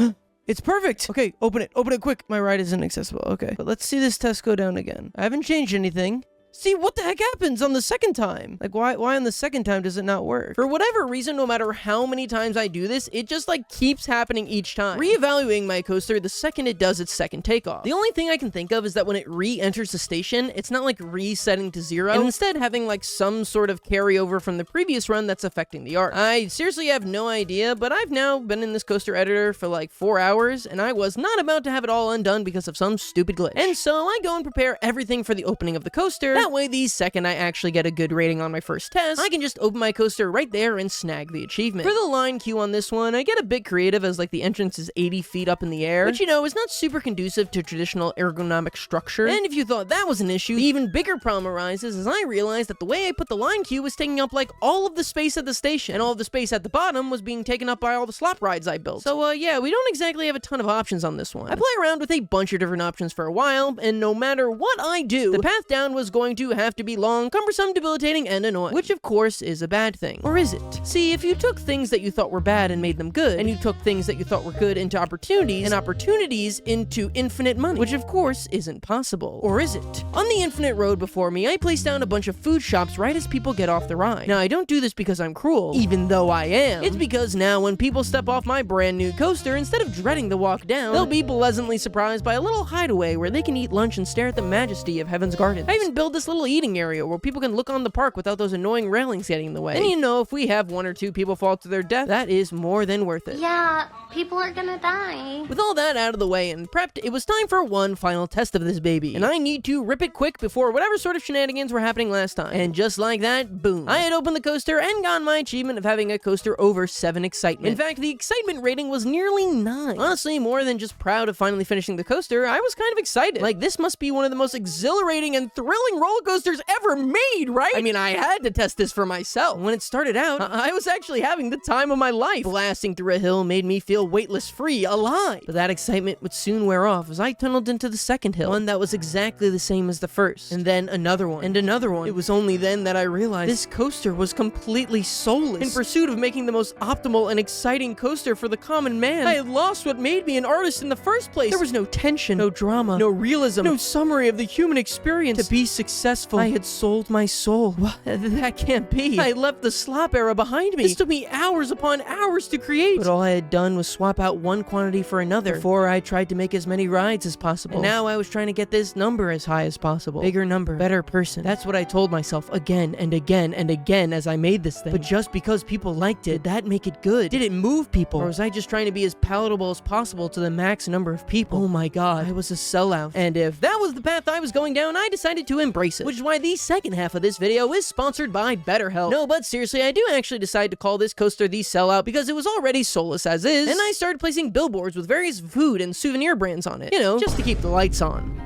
It's perfect. Okay, open it quick. My ride isn't accessible. Okay, but let's see this test go down again. I haven't changed anything. See, what the heck happens on the second time? Like, why on the second time does it not work? For whatever reason, no matter how many times I do this, it just, like, keeps happening each time. Reevaluating my coaster the second it does its second takeoff. The only thing I can think of is that when it re-enters the station, it's not, like, resetting to 0, and instead having, like, some sort of carryover from the previous run that's affecting the arc. I seriously have no idea, but I've now been in this coaster editor for, like, 4 hours, and I was not about to have it all undone because of some stupid glitch. And so I go and prepare everything for the opening of the coaster. That way, the second I actually get a good rating on my first test, I can just open my coaster right there and snag the achievement. For the line queue on this one, I get a bit creative as like the entrance is 80 feet up in the air, which, you know, is not super conducive to traditional ergonomic structure. And if you thought that was an issue, the even bigger problem arises as I realized that the way I put the line queue was taking up like all of the space at the station, and all of the space at the bottom was being taken up by all the slop rides I built. So yeah, we don't exactly have a ton of options on this one. I play around with a bunch of different options for a while, and no matter what I do, the path down was going to have to be long, cumbersome, debilitating, and annoying, which of course is a bad thing. Or is it? See, if you took things that you thought were bad and made them good, and you took things that you thought were good into opportunities, and opportunities into infinite money, which of course isn't possible. Or is it? On the infinite road before me, I placed down a bunch of food shops right as people get off the ride. Now, I don't do this because I'm cruel, even though I am. It's because now when people step off my brand new coaster, instead of dreading the walk down, they'll be pleasantly surprised by a little hideaway where they can eat lunch and stare at the majesty of Heaven's Gardens. I even built this little eating area where people can look on the park without those annoying railings getting in the way. And you know, if we have 1 or 2 people fall to their death, that is more than worth it. Yeah, people are gonna die. With all that out of the way and prepped, it was time for one final test of this baby. And I need to rip it quick before whatever sort of shenanigans were happening last time. And just like that, boom. I had opened the coaster and gotten my achievement of having a coaster over 7 excitement. In fact, the excitement rating was nearly 9. Honestly, more than just proud of finally finishing the coaster, I was kind of excited. Like, this must be one of the most exhilarating and thrilling roller coasters ever made, right? I mean, I had to test this for myself. When it started out, I was actually having the time of my life. Blasting through a hill made me feel weightless, free, alive. But that excitement would soon wear off as I tunneled into the second hill, one that was exactly the same as the first, and then another one, and another one. It was only then that I realized this coaster was completely soulless. In pursuit of making the most optimal and exciting coaster for the common man, I had lost what made me an artist in the first place. There was no tension, no drama, no realism, no summary of the human experience. To be successful, I had sold my soul. What? That can't be. I left the slop era behind me. This took me hours upon hours to create. But all I had done was swap out one quantity for another. Before I tried to make as many rides as possible. And now I was trying to get this number as high as possible. Bigger number, better person. That's what I told myself again and again and again as I made this thing. But just because people liked it, did that make it good? Did it move people? Or was I just trying to be as palatable as possible to the max number of people? Oh my god, I was a sellout. And if that was the path I was going down, I decided to embrace it. Which is why the second half of this video is sponsored by BetterHelp. No, but seriously, I do actually decide to call this coaster the Sellout because it was already soulless as is, and I started placing billboards with various food and souvenir brands on it. You know, just to keep the lights on.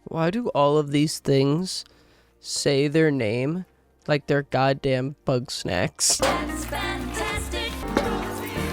Why do all of these things say their name like they're goddamn bug snacks?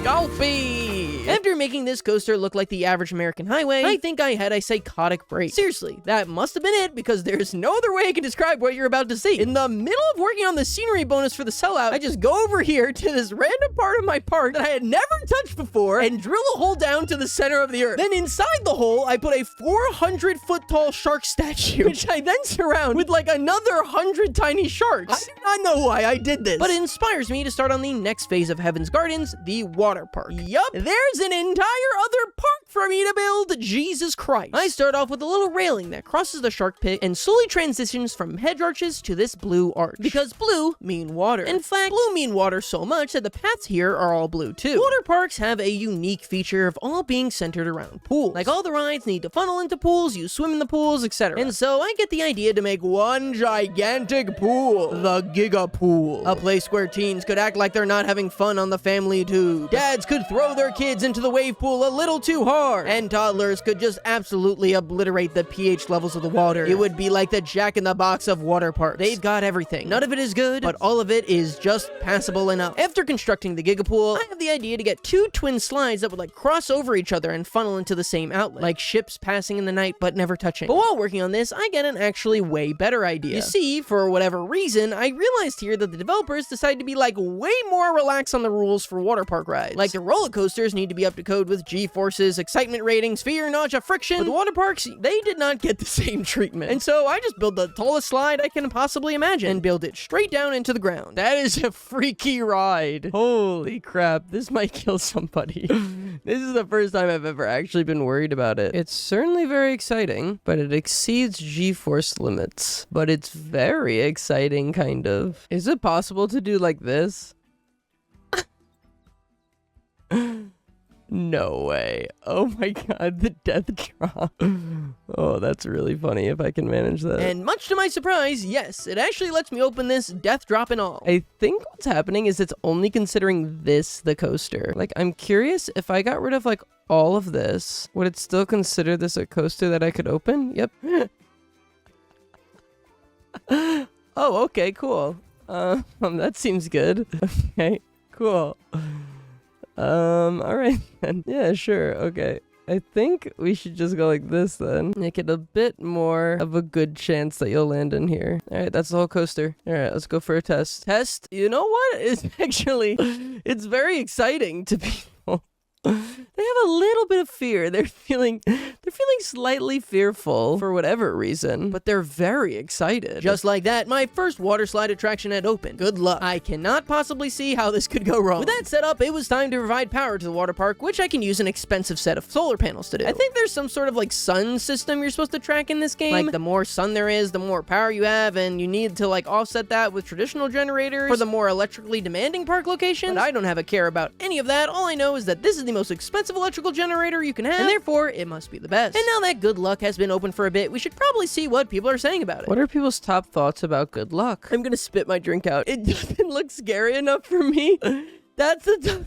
Gulpy! After After making this coaster look like the average American highway, I think I had a psychotic break. Seriously, that must have been it, because there's no other way I can describe what you're about to see. In the middle of working on the scenery bonus for the sellout, I just go over here to this random part of my park that I had never touched before and drill a hole down to the center of the earth. Then inside the hole, I put a 400-foot tall shark statue, which I then surround with like another 100 tiny sharks. I do not know why I did this, but it inspires me to start on the next phase of Heaven's Gardens, the water park. Yup, there's an entire other park for me to build. Jesus Christ. I start off with a little railing that crosses the shark pit and slowly transitions from hedge arches to this blue arch, because blue mean water. In fact, blue mean water so much that the paths here are all blue too. Water parks have a unique feature of all being centered around pools. Like all the rides need to funnel into pools, you swim in the pools, etc. And so I get the idea to make one gigantic pool, the Giga Pool. A place where teens could act like they're not having fun on the family tube. Dads could throw their kids into the wave pool a little too hard, and toddlers could just absolutely obliterate the pH levels of the water. It would be like the Jack in the Box of water parks. They've got everything. None of it is good, but all of it is just passable enough. After constructing the Giga Pool, I have the idea to get two twin slides that would like cross over each other and funnel into the same outlet, like ships passing in the night but never touching. But while working on this, I get an actually way better idea. You see, for whatever reason, I realized here that the developers decided to be like way more relaxed on the rules for water park rides. Like the roller coasters need to be up to code with G-forces, excitement ratings, fear, nausea, friction. But the water parks, they did not get the same treatment. And so I just built the tallest slide I can possibly imagine and build it straight down into the ground. That is a freaky ride. Holy crap, this might kill somebody. This is the first time I've ever actually been worried about it. It's certainly very exciting, but it exceeds G-force limits. But it's very exciting, kind of. Is it possible to do like this? No way. Oh my god, the death drop. Oh, that's really funny if I can manage that. And much to my surprise, yes, it actually lets me open this, death drop and all. I think what's happening is it's only considering this the coaster. Like, I'm curious if I got rid of like all of this, would it still consider this a coaster that I could open? Yep. Oh, okay, cool. That seems good. Okay, cool. All right then. Yeah, sure. Okay. I think we should just go like this then. Make it a bit more of a good chance that you'll land in here. All right, that's the whole coaster. All right, let's go for a test. Test? You know what? It's actually, it's very exciting to people. They have a little bit of fear. They're feeling slightly fearful for whatever reason, but they're very excited. Just like that, my first water slide attraction had opened. Good luck. I cannot possibly see how this could go wrong. With that set up, it was time to provide power to the water park, which I can use an expensive set of solar panels to do. I think there's some sort of like sun system you're supposed to track in this game. Like the more sun there is, the more power you have, and you need to like offset that with traditional generators for the more electrically demanding park locations. But I don't have a care about any of that. All I know is that this is the most expensive electrical generator you can have, and therefore it must be the best. And now that Good Luck has been open for a bit, we should probably see what people are saying about it. What are people's top thoughts about Good Luck? I'm gonna spit my drink out. It doesn't look scary enough for me. That's the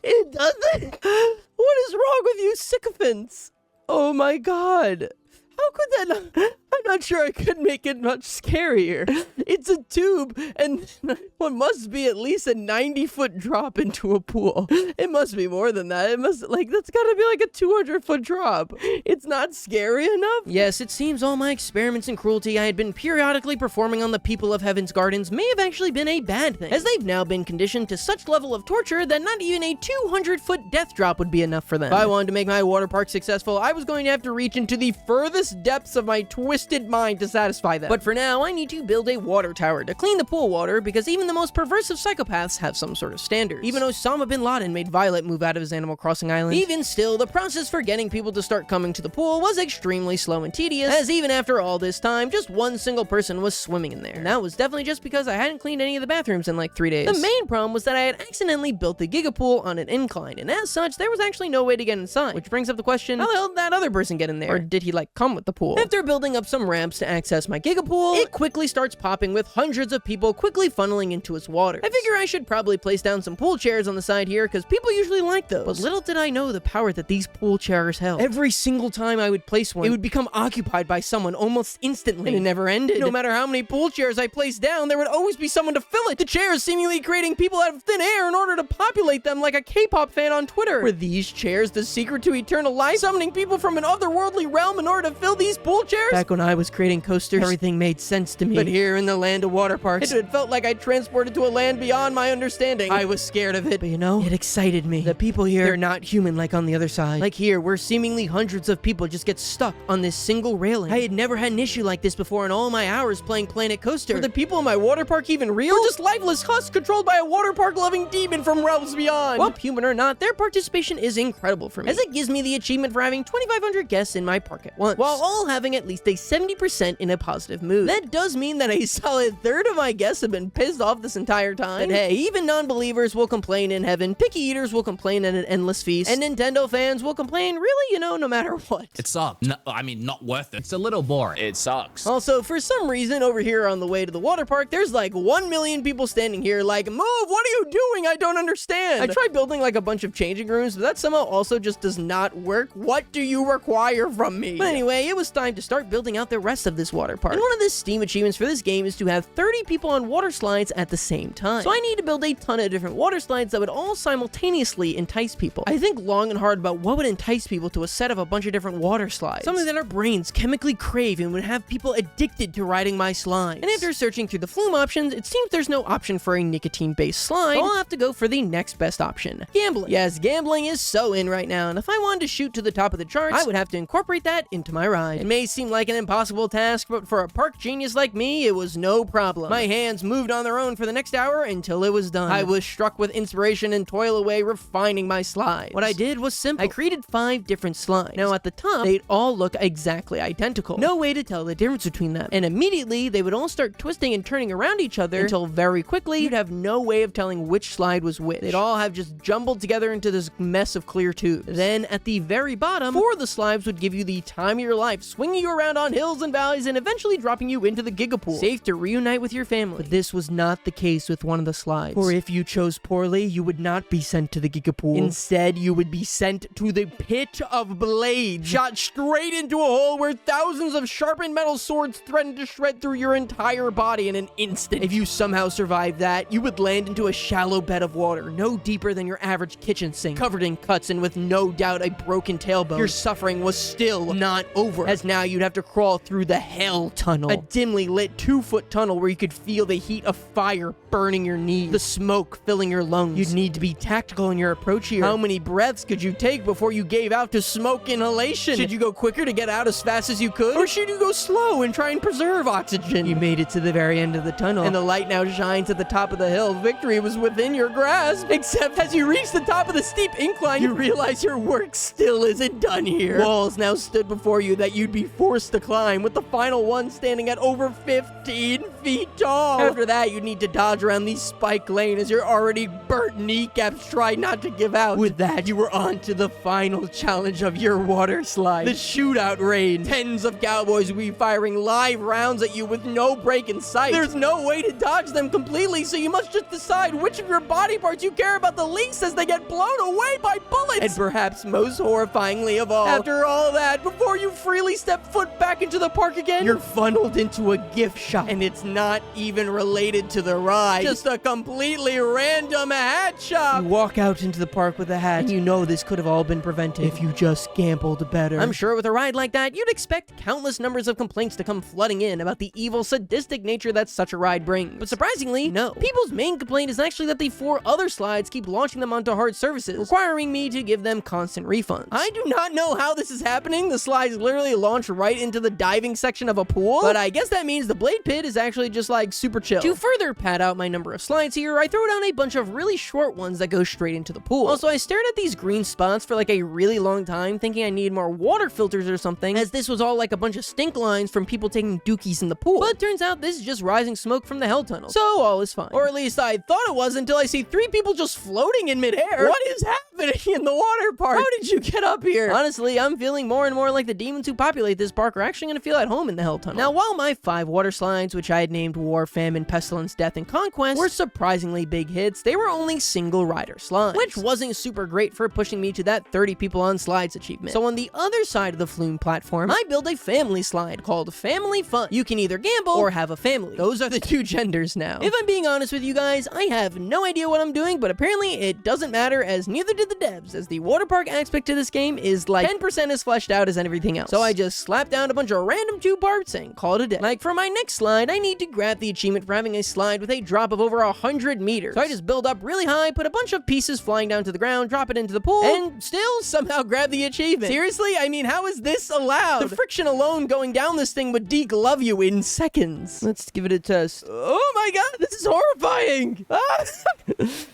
it doesn't. What is wrong with you sycophants? Oh my god. How could that not? I'm not sure I could make it much scarier. It's a tube, and what must be at least a 90-foot drop into a pool. It must be more than that. It must, like, that's gotta be like a 200-foot drop. It's not scary enough? Yes, it seems all my experiments in cruelty I had been periodically performing on the people of Heaven's Gardens may have actually been a bad thing, as they've now been conditioned to such level of torture that not even a 200-foot death drop would be enough for them. If I wanted to make my water park successful, I was going to have to reach into the furthest depths of my twisted mind to satisfy them. But for now, I need to build a water tower to clean the pool water, because even the most perversive psychopaths have some sort of standards. Even Osama bin Laden made Violet move out of his Animal Crossing island. Even still, the process for getting people to start coming to the pool was extremely slow and tedious, as even after all this time, just one single person was swimming in there. And that was definitely just because I hadn't cleaned any of the bathrooms in like 3 days. The main problem was that I had accidentally built the Giga Pool on an incline, and as such, there was actually no way to get inside, which brings up the question, how the hell did that other person get in there? Or did he like come with the pool? After building up some ramps to access my Giga Pool, it quickly starts popping with hundreds of people quickly funneling into its water. I figure I should probably place down some pool chairs on the side here because people usually like those. But little did I know the power that these pool chairs held. Every single time I would place one, it would become occupied by someone almost instantly, and it never ended. No matter how many pool chairs I placed down, there would always be someone to fill it. The chairs seemingly creating people out of thin air in order to populate them like a K-pop fan on Twitter. Were these chairs the secret to eternal life, summoning people from an otherworldly realm in order to fill these pool chairs? Back when I was creating coasters, everything made sense to me. But here in the land of water parks, it felt like I transported to a land beyond my understanding. I was scared of it, but you know, it excited me. The people here, they're not human like on the other side. Like here, where seemingly hundreds of people just get stuck on this single railing. I had never had an issue like this before in all my hours playing Planet Coaster. Were the people in my water park even real? Or just lifeless husks controlled by a water park loving demon from realms beyond? Well, human or not, their participation is incredible for me, as it gives me the achievement for having 2,500 guests in my park at once, while all having at least a 70% in a positive mood. That does mean that a solid third of my guests have been pissed off this entire time. But hey, even non-believers will complain in heaven, picky eaters will complain at an endless feast, and Nintendo fans will complain really, you know, no matter what. It sucked. No, I mean, not worth it. It's a little boring. It sucks. Also, for some reason, over here on the way to the water park, there's like 1 million people standing here like, move, what are you doing? I don't understand. I tried building like a bunch of changing rooms, but that somehow also just does not work. What do you require from me? But anyway, it was time to start building out the rest of this water park. And one of the Steam achievements for this game is to have 30 people on water slides at the same time. So I need to build a ton of different water slides that would all simultaneously entice people. I think long and hard about what would entice people to a set of a bunch of different water slides. Something that our brains chemically crave and would have people addicted to riding my slides. And after searching through the flume options, it seems there's no option for a nicotine-based slide, so I'll have to go for the next best option. Gambling. Yes, gambling is so in right now, and if I wanted to shoot to the top of the charts, I would have to incorporate that into my ride. It may seem like an impossible task, but for a park genius like me, it was no problem. My hands moved on their own for the next hour until it was done. I was struck with inspiration and toil away refining my slides. What I did was simple. I created 5 different slides. Now at the top, they'd all look exactly identical. No way to tell the difference between them. And immediately, they would all start twisting and turning around each other until very quickly, you'd have no way of telling which slide was which. They'd all have just jumbled together into this mess of clear tubes. Then at the very bottom, 4 of the slides would give you the time of your life, swinging you around on hills and valleys and eventually dropping you into the Giga Pool, safe to reunite with your family. But this was not the case with one of the slides. For if you chose poorly, you would not be sent to the Giga Pool. Instead, you would be sent to the pit of blades, shot straight into a hole where thousands of sharpened metal swords threatened to shred through your entire body in an instant. If you somehow survived that, you would land into a shallow bed of water, no deeper than your average kitchen sink, covered in cuts and with no doubt a broken tailbone. Your suffering was still not over, as now you'd have to crawl through the hell tunnel, a dimly lit 2-foot tunnel where you could feel the heat of fire burning your knees, the smoke filling your lungs. You'd need to be tactical in your approach here. How many breaths could you take before you gave out to smoke inhalation? Should you go quicker to get out as fast as you could? Or should you go slow and try and preserve oxygen? You made it to the very end of the tunnel, and the light now shines at the top of the hill. Victory was within your grasp. Except as you reach the top of the steep incline, you realize your work still isn't done here. Walls now stood before you that you'd be forced to climb, with the final one standing at over 15 feet tall. After that, you'd need to dodge around the spike lane as your already burnt kneecaps try not to give out. With that, you were on to the final challenge of your water slide, the shootout raid. Tens of cowboys will be firing live rounds at you with no break in sight. There's no way to dodge them completely, so you must just decide which of your body parts you care about the least as they get blown away by bullets. And perhaps most horrifyingly of all, after all that, before you freely step foot back into the park again, you're funneled into a gift shop, and it's not even related to the ride, just a completely random hat shop. You walk out into the park with a hat, and you know this could have all been prevented if you just gambled better. I'm sure with a ride like that, you'd expect countless numbers of complaints to come flooding in about the evil, sadistic nature that such a ride brings. But surprisingly, no. People's main complaint is actually that the 4 other slides keep launching them onto hard surfaces, requiring me to give them constant refunds. I do not know how this is happening. The slides literally launch right into the diving section of a pool, but I guess that means the blade pit is actually just like super chill. To further pad out my number of slides here, I throw down a bunch of really short ones that go straight into the pool. Also, I stared at these green spots for like a really long time, thinking I needed more water filters or something, as this was all like a bunch of stink lines from people taking dookies in the pool. But it turns out this is just rising smoke from the hell tunnel, so all is fine. Or at least I thought it was until I see 3 people just floating in midair. What is happening in the water park? How did you get up here? Honestly, I'm feeling more and more like the demons who populate this park are actually actually going to feel at home in the Hell Tunnel. Now, while my 5 water slides, which I had named War, Famine, Pestilence, Death, and Conquest, were surprisingly big hits, they were only single rider slides, which wasn't super great for pushing me to that 30 people on slides achievement. So on the other side of the Flume platform, I built a family slide called Family Fun. You can either gamble or have a family. Those are the 2 genders now. If I'm being honest with you guys, I have no idea what I'm doing, but apparently it doesn't matter, as neither did the devs, as the water park aspect to this game is like 10% as fleshed out as everything else. So I just slapped down a bunch of random 2 parts and called it a day. Like for my next slide, I need to grab the achievement for having a slide with a drop of over 100 meters. So I just build up really high, put a bunch of pieces flying down to the ground, drop it into the pool, and still somehow grab the achievement. Seriously? I mean, how is this allowed? The friction alone going down this thing would deglove you in seconds. Let's give it a test. Oh my god, this is horrifying! This is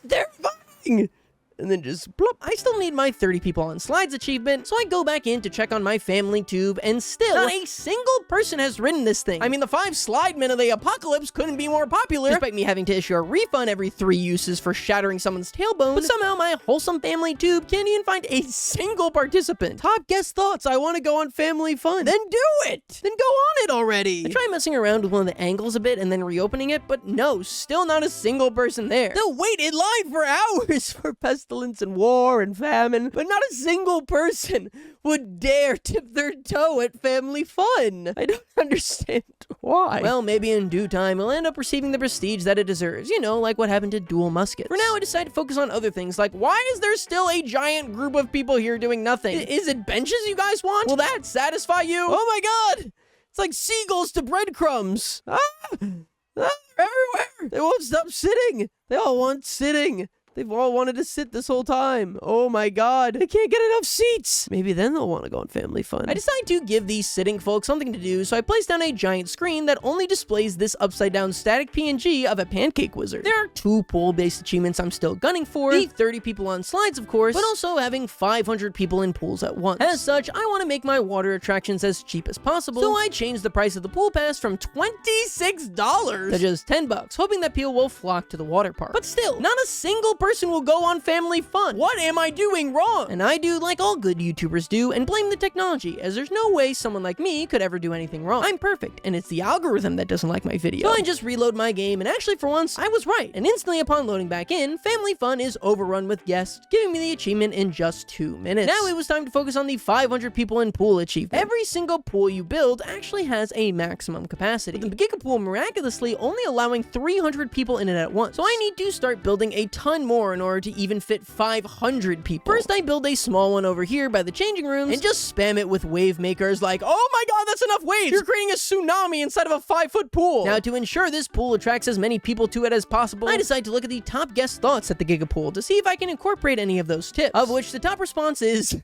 terrifying! And then just plop. I still need my 30 people on slides achievement, so I go back in to check on my family tube, and still, not a single person has ridden this thing. I mean, the 5 slide men of the apocalypse couldn't be more popular, despite me having to issue a refund every 3 uses for shattering someone's tailbone, but somehow my wholesome family tube can't even find a single participant. Top guest thoughts, I want to go on Family Fun. Then do it! Then go on it already! I try messing around with one of the angles a bit and then reopening it, but no, still not a single person there. They'll wait in line for hours for pestilence and war and famine, but not a single person would dare tip their toe at Family Fun. I don't understand why. Well, maybe in due time, it'll end up receiving the prestige that it deserves. You know, like what happened to dual muskets. For now, I decided to focus on other things, like why is there still a giant group of people here doing nothing? Is it benches you guys want? Will that satisfy you? Oh my god! It's like seagulls to breadcrumbs. They're everywhere! They won't stop sitting! They all want sitting! They've all wanted to sit this whole time. Oh my god. They can't get enough seats. Maybe then they'll want to go on Family Fun. I decided to give these sitting folks something to do, so I placed down a giant screen that only displays this upside down static PNG of a pancake wizard. There are 2 pool-based achievements I'm still gunning for. The 30 people on slides, of course, but also having 500 people in pools at once. As such, I want to make my water attractions as cheap as possible, so I changed the price of the pool pass from $26 to just $10, hoping that people will flock to the water park. But still, not a single person will go on Family Fun. What am I doing wrong? And I do like all good YouTubers do and blame the technology, as there's no way someone like me could ever do anything wrong. I'm perfect, and it's the algorithm that doesn't like my video. So I just reload my game, and actually for once, I was right. And instantly upon loading back in, Family Fun is overrun with guests, giving me the achievement in just 2 minutes. Now it was time to focus on the 500 people in pool achievement. Every single pool you build actually has a maximum capacity, with the Giga Pool miraculously only allowing 300 people in it at once. So I need to start building a ton more in order to even fit 500 people. First, I build a small one over here by the changing rooms and just spam it with wave makers like, oh my god, that's enough waves! You're creating a tsunami inside of a 5-foot pool! Now, to ensure this pool attracts as many people to it as possible, I decide to look at the top guest thoughts at the Giga Pool to see if I can incorporate any of those tips, of which the top response is,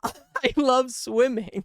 I love swimming.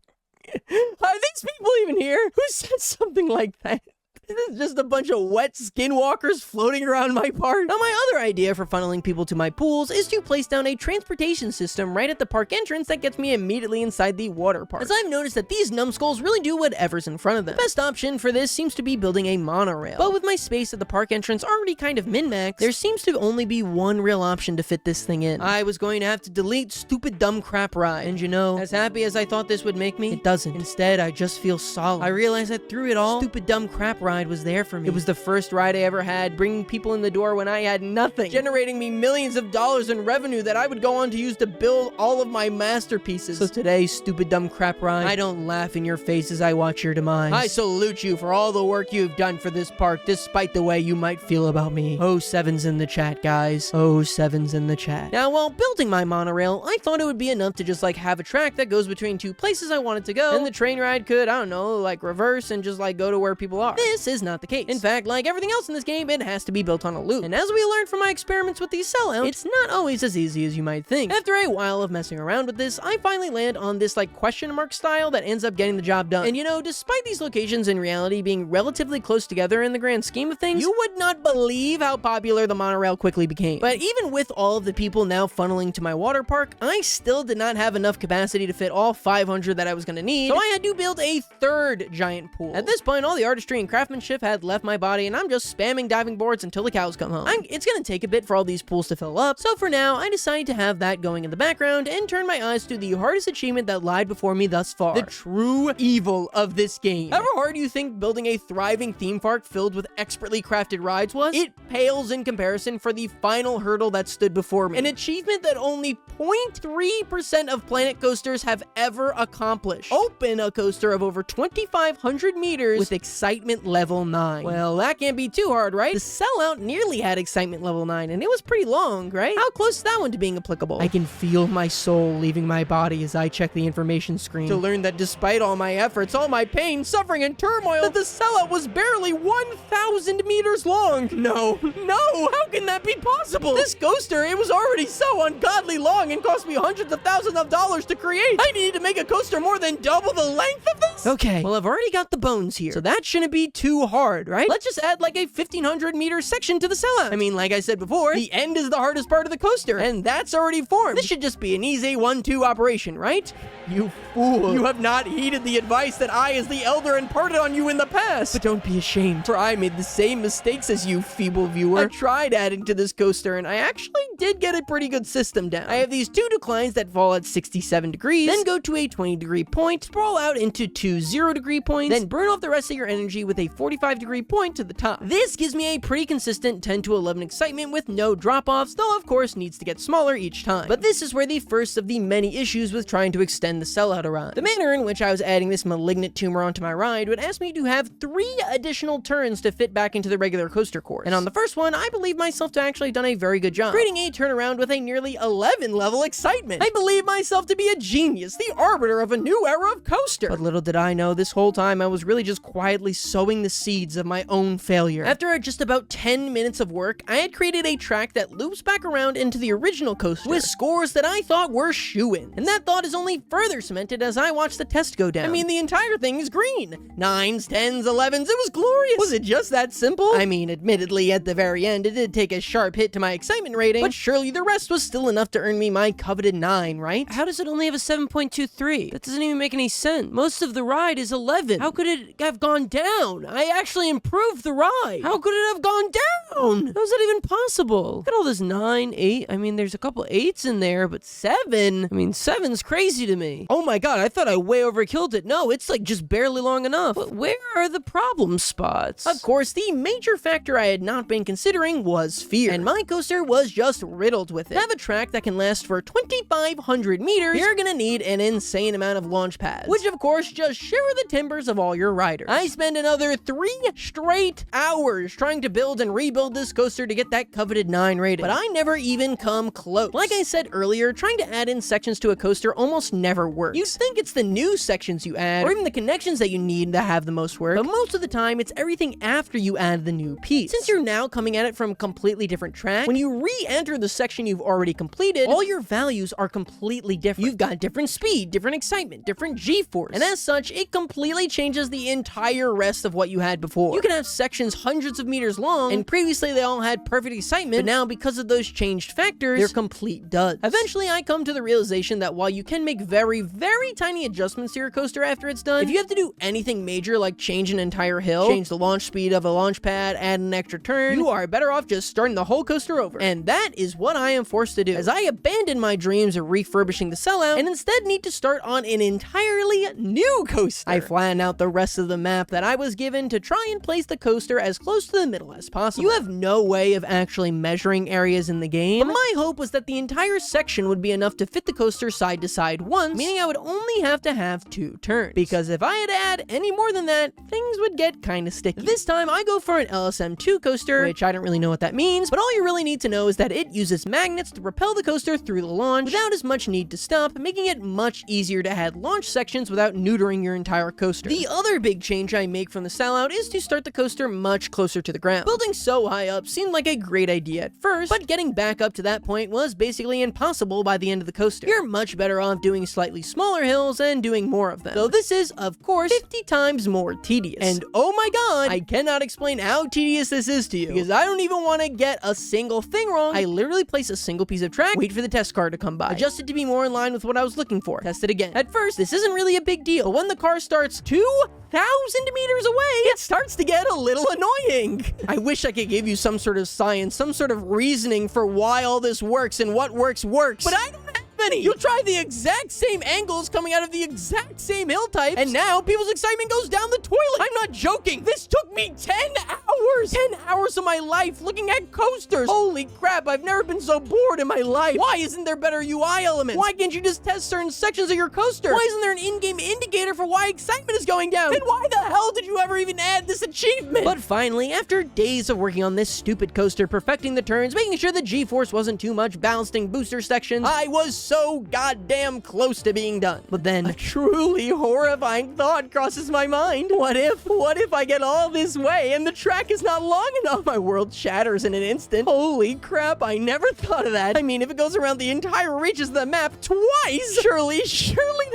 Are these people even here? Who said something like that? This is just a bunch of wet skinwalkers floating around my park. Now, my other idea for funneling people to my pools is to place down a transportation system right at the park entrance that gets me immediately inside the water park, as I've noticed that these numbskulls really do whatever's in front of them. The best option for this seems to be building a monorail, but with my space at the park entrance already kind of min-max, there seems to only be one real option to fit this thing in. I was going to have to delete stupid dumb crap ride, and you know, as happy as I thought this would make me, it doesn't. Instead, I just feel solid. I realized that through it all, stupid dumb crap ride was there for me. It was the first ride I ever had, bringing people in the door when I had nothing, generating me millions of dollars in revenue that I would go on to use to build all of my masterpieces. So today, stupid dumb crap ride, I don't laugh in your face as I watch your demise. I salute you for all the work you've done for this park, despite the way you might feel about me. Oh, sevens in the chat, guys. Oh, sevens in the chat. Now, while building my monorail, I thought it would be enough to just like have a track that goes between 2 places I wanted to go, and the train ride could, I don't know, like reverse and just like go to where people are. This is not the case. In fact, like everything else in this game, it has to be built on a loop. And as we learned from my experiments with these sellout, it's not always as easy as you might think. After a while of messing around with this, I finally land on this like question mark style that ends up getting the job done. And you know, despite these locations in reality being relatively close together in the grand scheme of things, you would not believe how popular the monorail quickly became. But even with all of the people now funneling to my water park, I still did not have enough capacity to fit all 500 that I was going to need, so I had to build a 3rd giant pool. At this point, all the artistry and craftsmanship craftsmanship had left my body, and I'm just spamming diving boards until the cows come home. It's gonna take a bit for all these pools to fill up, so for now, I decided to have that going in the background and turn my eyes to the hardest achievement that lied before me thus far. The true evil of this game. However hard you think building a thriving theme park filled with expertly crafted rides was, it pales in comparison for the final hurdle that stood before me. An achievement that only 0.3% of Planet Coasters have ever accomplished. Open a coaster of over 2,500 meters with excitement level 9. Well, that can't be too hard, right? The sellout nearly had excitement level 9, and it was pretty long, right? How close is that one to being applicable? I can feel my soul leaving my body as I check the information screen to learn that despite all my efforts, all my pain, suffering, and turmoil, that the sellout was barely 1,000 meters long. No, how can that be possible? This coaster, it was already so ungodly long and cost me hundreds of thousands of dollars to create. I needed to make a coaster more than double the length of this? Okay, well, I've already got the bones here, so that shouldn't be too hard, right? Let's just add like a 1,500 meter section to the sellout. I mean, like I said before, the end is the hardest part of the coaster, and that's already formed. This should just be an easy 1-2 operation, right? You fool. You have not heeded the advice that I, as the elder, imparted on you in the past. But don't be ashamed, for I made the same mistakes as you, feeble viewer. I tried adding to this coaster, and I actually did get a pretty good system down. I have these 2 declines that fall at 67 degrees, then go to a 20-degree point, sprawl out into 2 0-degree points, then burn off the rest of your energy with a 45-degree point to the top. This gives me a pretty consistent 10 to 11 excitement with no drop-offs, though of course needs to get smaller each time. But this is where the first of the many issues with trying to extend the sellout around. The manner in which I was adding this malignant tumor onto my ride would ask me to have 3 additional turns to fit back into the regular coaster course. And on the first one, I believe myself to actually done a very good job, creating a turnaround with a nearly 11 level excitement. I believe myself to be a genius, the arbiter of a new era of coaster. But little did I know, this whole time I was really just quietly sowing the seeds of my own failure. After just about 10 minutes of work, I had created a track that loops back around into the original coaster with scores that I thought were shoo-ins. And that thought is only further cemented as I watched the test go down. I mean, the entire thing is green. 9s, 10s, 11s, it was glorious. Was it just that simple? I mean, admittedly, at the very end, it did take a sharp hit to my excitement rating, but surely the rest was still enough to earn me my coveted 9, right? How does it only have a 7.23? That doesn't even make any sense. Most of the ride is 11. How could it have gone down? I actually improved the ride. How could it have gone down? How is that even possible? Look at all this 9, 8. I mean, there's a couple 8s in there, but 7? I mean, 7's crazy to me. Oh my god, I thought I way overkilled it. No, it's like just barely long enough. But where are the problem spots? Of course, the major factor I had not been considering was fear. And my coaster was just riddled with it. To have a track that can last for 2,500 meters, you're gonna need an insane amount of launch pads, which of course just shiver the timbers of all your riders. I spent another 3 straight hours trying to build and rebuild this coaster to get that coveted 9 rating, but I never even come close. Like I said earlier, trying to add in sections to a coaster almost never works. You think it's the new sections you add, or even the connections that you need to have the most work, but most of the time it's everything after you add the new piece. Since you're now coming at it from a completely different track, when you re-enter the section you've already completed, all your values are completely different. You've got different speed, different excitement, different G-force, and as such, it completely changes the entire rest of what you had before. You can have sections hundreds of meters long, and previously they all had perfect excitement, but now because of those changed factors, they're complete duds. Eventually, I come to the realization that while you can make very, very tiny adjustments to your coaster after it's done, if you have to do anything major like change an entire hill, change the launch speed of a launch pad, add an extra turn, you are better off just starting the whole coaster over. And that is what I am forced to do, as I abandon my dreams of refurbishing the sellout and instead need to start on an entirely new coaster. I flatten out the rest of the map that I was given to try and place the coaster as close to the middle as possible. You have no way of actually measuring areas in the game, but my hope was that the entire section would be enough to fit the coaster side to side once, meaning I would only have to have 2 turns, because if I had to add any more than that, things would get kinda sticky. This time I go for an LSM2 coaster, which I don't really know what that means, but all you really need to know is that it uses magnets to propel the coaster through the launch without as much need to stop, making it much easier to add launch sections without neutering your entire coaster. The other big change I make from the sellout is to start the coaster much closer to the ground. Building so high up seemed like a great idea at first, but getting back up to that point was basically impossible by the end of the coaster. You're much better off doing slightly smaller hills and doing more of them, though this is, of course, 50 times more tedious. And oh my god, I cannot explain how tedious this is to you, because I don't even want to get a single thing wrong. I literally place a single piece of track, wait for the test car to come by, adjust it to be more in line with what I was looking for, test it again. At first, this isn't really a big deal, but when the car starts 2,000 meters away, it starts to get a little annoying. I wish I could give you some sort of science, some sort of reasoning for why all this works and what works, but I don't have any. You try the exact same angles coming out of the exact same hill types, and now people's excitement goes down the toilet. I'm not joking. This took me 10 hours. 10 hours of my life looking at coasters. Holy crap, I've never been so bored in my life. Why isn't there better UI elements? Why can't you just test certain sections of your coaster? Why isn't there an in-game indicator for why excitement is going down? And why the hell did you ever even add this achievement? But finally, after days of working on this stupid coaster, perfecting the turns, making sure the G-force wasn't too much, balancing booster sections, I was so goddamn close to being done. But then a truly horrifying thought crosses my mind. What if I get all this way and the track is not long enough? My world shatters in an instant. Holy crap, I never thought of that. I mean, if it goes around the entire reaches of the map twice, surely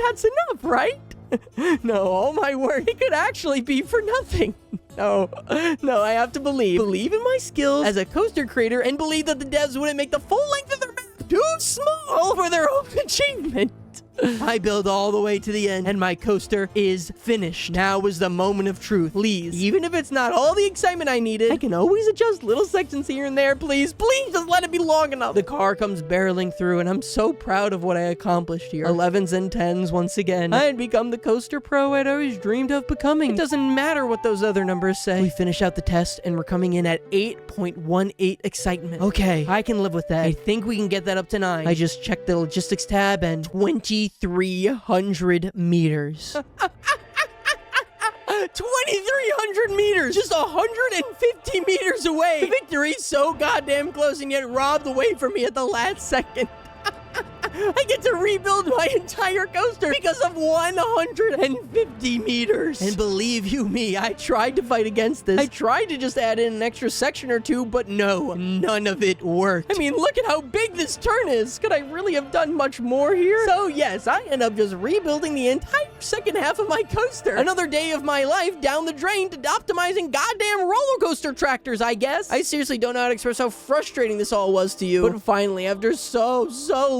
that's enough, right? No, all my work, it could actually be for nothing. No, I have to believe in my skills as a coaster creator and believe that the devs wouldn't make the full length of their map too small for their own achievement. I build all the way to the end, and my coaster is finished. Now is the moment of truth. Please, even if it's not all the excitement I needed, I can always adjust little sections here and there. Please just let it be long enough. The car comes barreling through, and I'm so proud of what I accomplished here. 11s and 10s once again. I had become the coaster pro I'd always dreamed of becoming. It doesn't matter what those other numbers say. We finish out the test, and we're coming in at 8.18 excitement. Okay, I can live with that. I think we can get that up to 9. I just checked the logistics tab, and 2,300 meters. 2,300 meters! Just 150 meters away! Victory so goddamn close and yet robbed away from me at the last second. I get to rebuild my entire coaster because of 150 meters. And believe you me, I tried to fight against this. I tried to just add in an extra section or two, but no, none of it worked. I mean, look at how big this turn is. Could I really have done much more here? So yes, I end up just rebuilding the entire second half of my coaster. Another day of my life down the drain to optimizing goddamn roller coaster tractors, I guess. I seriously don't know how to express how frustrating this all was to you. But finally, after so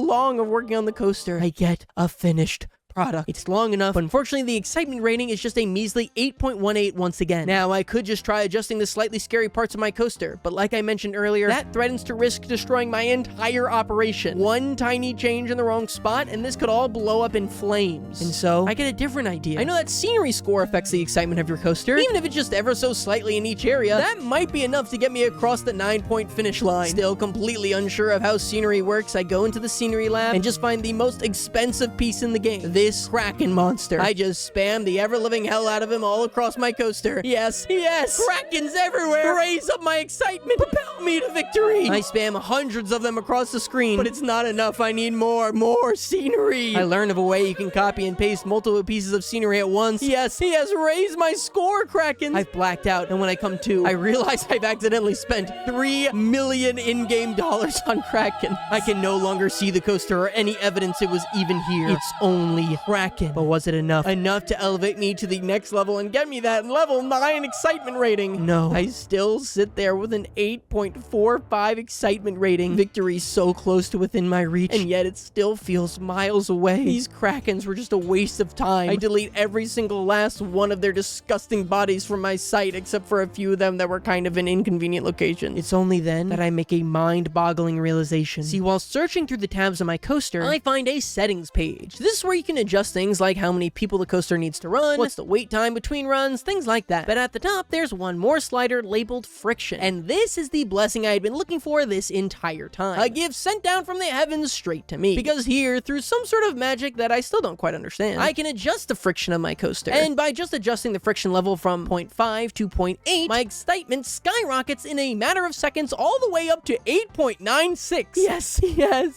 long of working on the coaster, I get a finished product. It's long enough, but unfortunately the excitement rating is just a measly 8.18 once again. Now, I could just try adjusting the slightly scary parts of my coaster, but like I mentioned earlier, that threatens to risk destroying my entire operation. One tiny change in the wrong spot, and this could all blow up in flames. And so, I get a different idea. I know that scenery score affects the excitement of your coaster, even if it's just ever so slightly in each area. That might be enough to get me across the 9-point finish line. Still completely unsure of how scenery works, I go into the scenery lab and just find the most expensive piece in the game. This Kraken monster. I just spam the ever-living hell out of him all across my coaster. Yes, Krakens everywhere. Raise up my excitement. Propel me to victory. I spam hundreds of them across the screen, but it's not enough. I need more scenery. I learned of a way you can copy and paste multiple pieces of scenery at once. Yes, he has raised my score, Kraken. I've blacked out, and when I come to, I realize I've accidentally spent $3 million in-game dollars on Kraken. I can no longer see the coaster or any evidence it was even here. It's only Kraken. But was it enough? Enough to elevate me to the next level and get me that level 9 excitement rating? No. I still sit there with an 8.45 excitement rating. Victory so close to within my reach, and yet it still feels miles away. These Krakens were just a waste of time. I delete every single last one of their disgusting bodies from my site, except for a few of them that were kind of in inconvenient locations. It's only then that I make a mind-boggling realization. See, while searching through the tabs of my coaster, I find a settings page. This is where you can adjust things like how many people the coaster needs to run, what's the wait time between runs, things like that. But at the top, there's one more slider labeled friction. And this is the blessing I had been looking for this entire time. A gift sent down from the heavens straight to me. Because here, through some sort of magic that I still don't quite understand, I can adjust the friction of my coaster. And by just adjusting the friction level from 0.5 to 0.8, my excitement skyrockets in a matter of seconds all the way up to 8.96. Yes,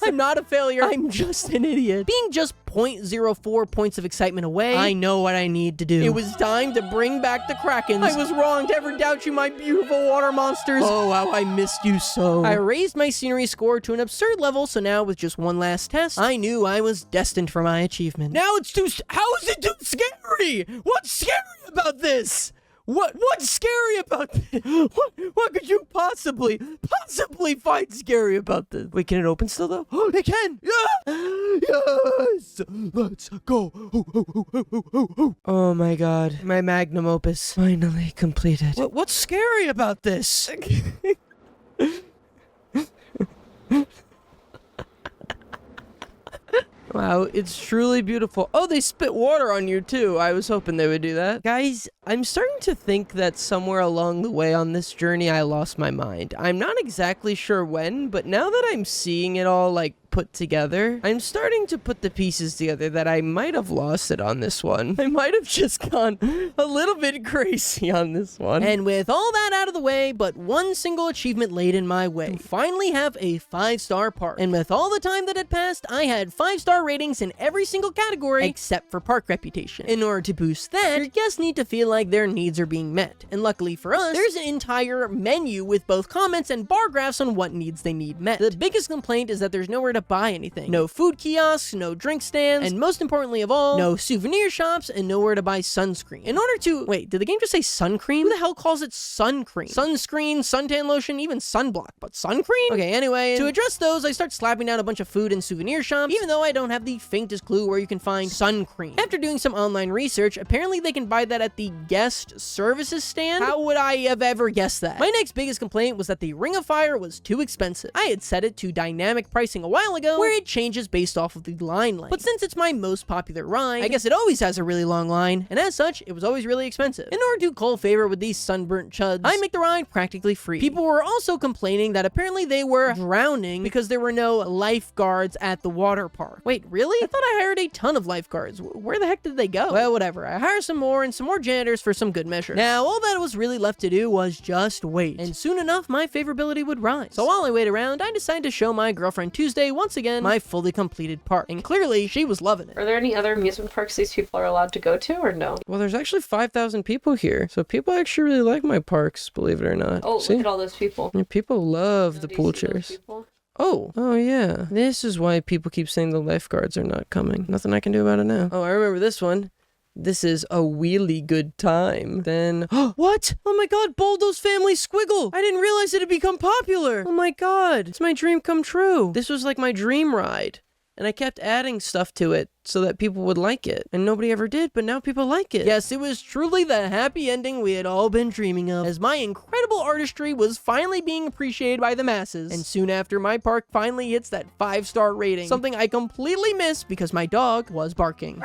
I'm not a failure. I'm just an idiot. Being just 0.04 points of excitement away, I know what I need to do. It was time to bring back the Krakens. I was wrong to ever doubt you, my beautiful water monsters. Oh, how I missed you so. I raised my scenery score to an absurd level, so now with just one last test, I knew I was destined for my achievement. Now it's how is it too scary? What's scary about this? What's scary about this? What could you possibly find scary about this? Wait, can it open still though? Oh, it can. Yeah! Yes. Let's go. Oh my god, my magnum opus finally completed. What's scary about this? Wow, it's truly beautiful. Oh, they spit water on you too. I was hoping they would do that. Guys, I'm starting to think that somewhere along the way on this journey, I lost my mind. I'm not exactly sure when, but now that I'm seeing it all, like, put together, I'm starting to put the pieces together that I might have lost it on this one. I might have just gone a little bit crazy on this one. And with all that out of the way, but one single achievement laid in my way, to finally have a 5-star park. And with all the time that had passed, I had 5-star ratings in every single category except for park reputation. In order to boost that, your guests need to feel like their needs are being met. And luckily for us, there's an entire menu with both comments and bar graphs on what needs they need met. The biggest complaint is that there's nowhere to buy anything. No food kiosks, no drink stands, and most importantly of all, no souvenir shops and nowhere to buy sunscreen. In order to... Wait, did the game just say sun cream? Who the hell calls it sun cream? Sunscreen, suntan lotion, even sunblock, but sun cream? Okay, anyway, to address those, I start slapping down a bunch of food and souvenir shops, even though I don't have the faintest clue where you can find sun cream. After doing some online research, apparently they can buy that at the guest services stand. How would I have ever guessed that? My next biggest complaint was that the Ring of Fire was too expensive. I had set it to dynamic pricing a while ago, where it changes based off of the line length. But since it's my most popular ride, I guess it always has a really long line, and as such, it was always really expensive. In order to call favor with these sunburnt chuds, I make the ride practically free. People were also complaining that apparently they were drowning because there were no lifeguards at the water park. Wait, really? I thought I hired a ton of lifeguards. Where the heck did they go? Well, whatever. I hired some more and some more janitors for some good measure. Now, all that was really left to do was just wait, and soon enough, my favorability would rise. So while I wait around, I decided to show my girlfriend Tuesday once again my fully completed park, and clearly she was loving it. Are there any other amusement parks these people are allowed to go to, or no? Well, there's actually 5,000 people here, so people actually really like my parks, believe it or not. Oh, see? look at all those people. Yeah, people love the Do you pool see those chairs. people? Oh yeah. This is why people keep saying the lifeguards are not coming. Nothing I can do about it now. Oh, I remember this one. This is a really good time. Then, what? Oh my god, Buldo's family Squiggle! I didn't realize it had become popular! Oh my god, it's my dream come true. This was like my dream ride. And I kept adding stuff to it so that people would like it. And nobody ever did, but now people like it. Yes, it was truly the happy ending we had all been dreaming of, as my incredible artistry was finally being appreciated by the masses. And soon after, my park finally hits that 5-star rating, something I completely missed because my dog was barking.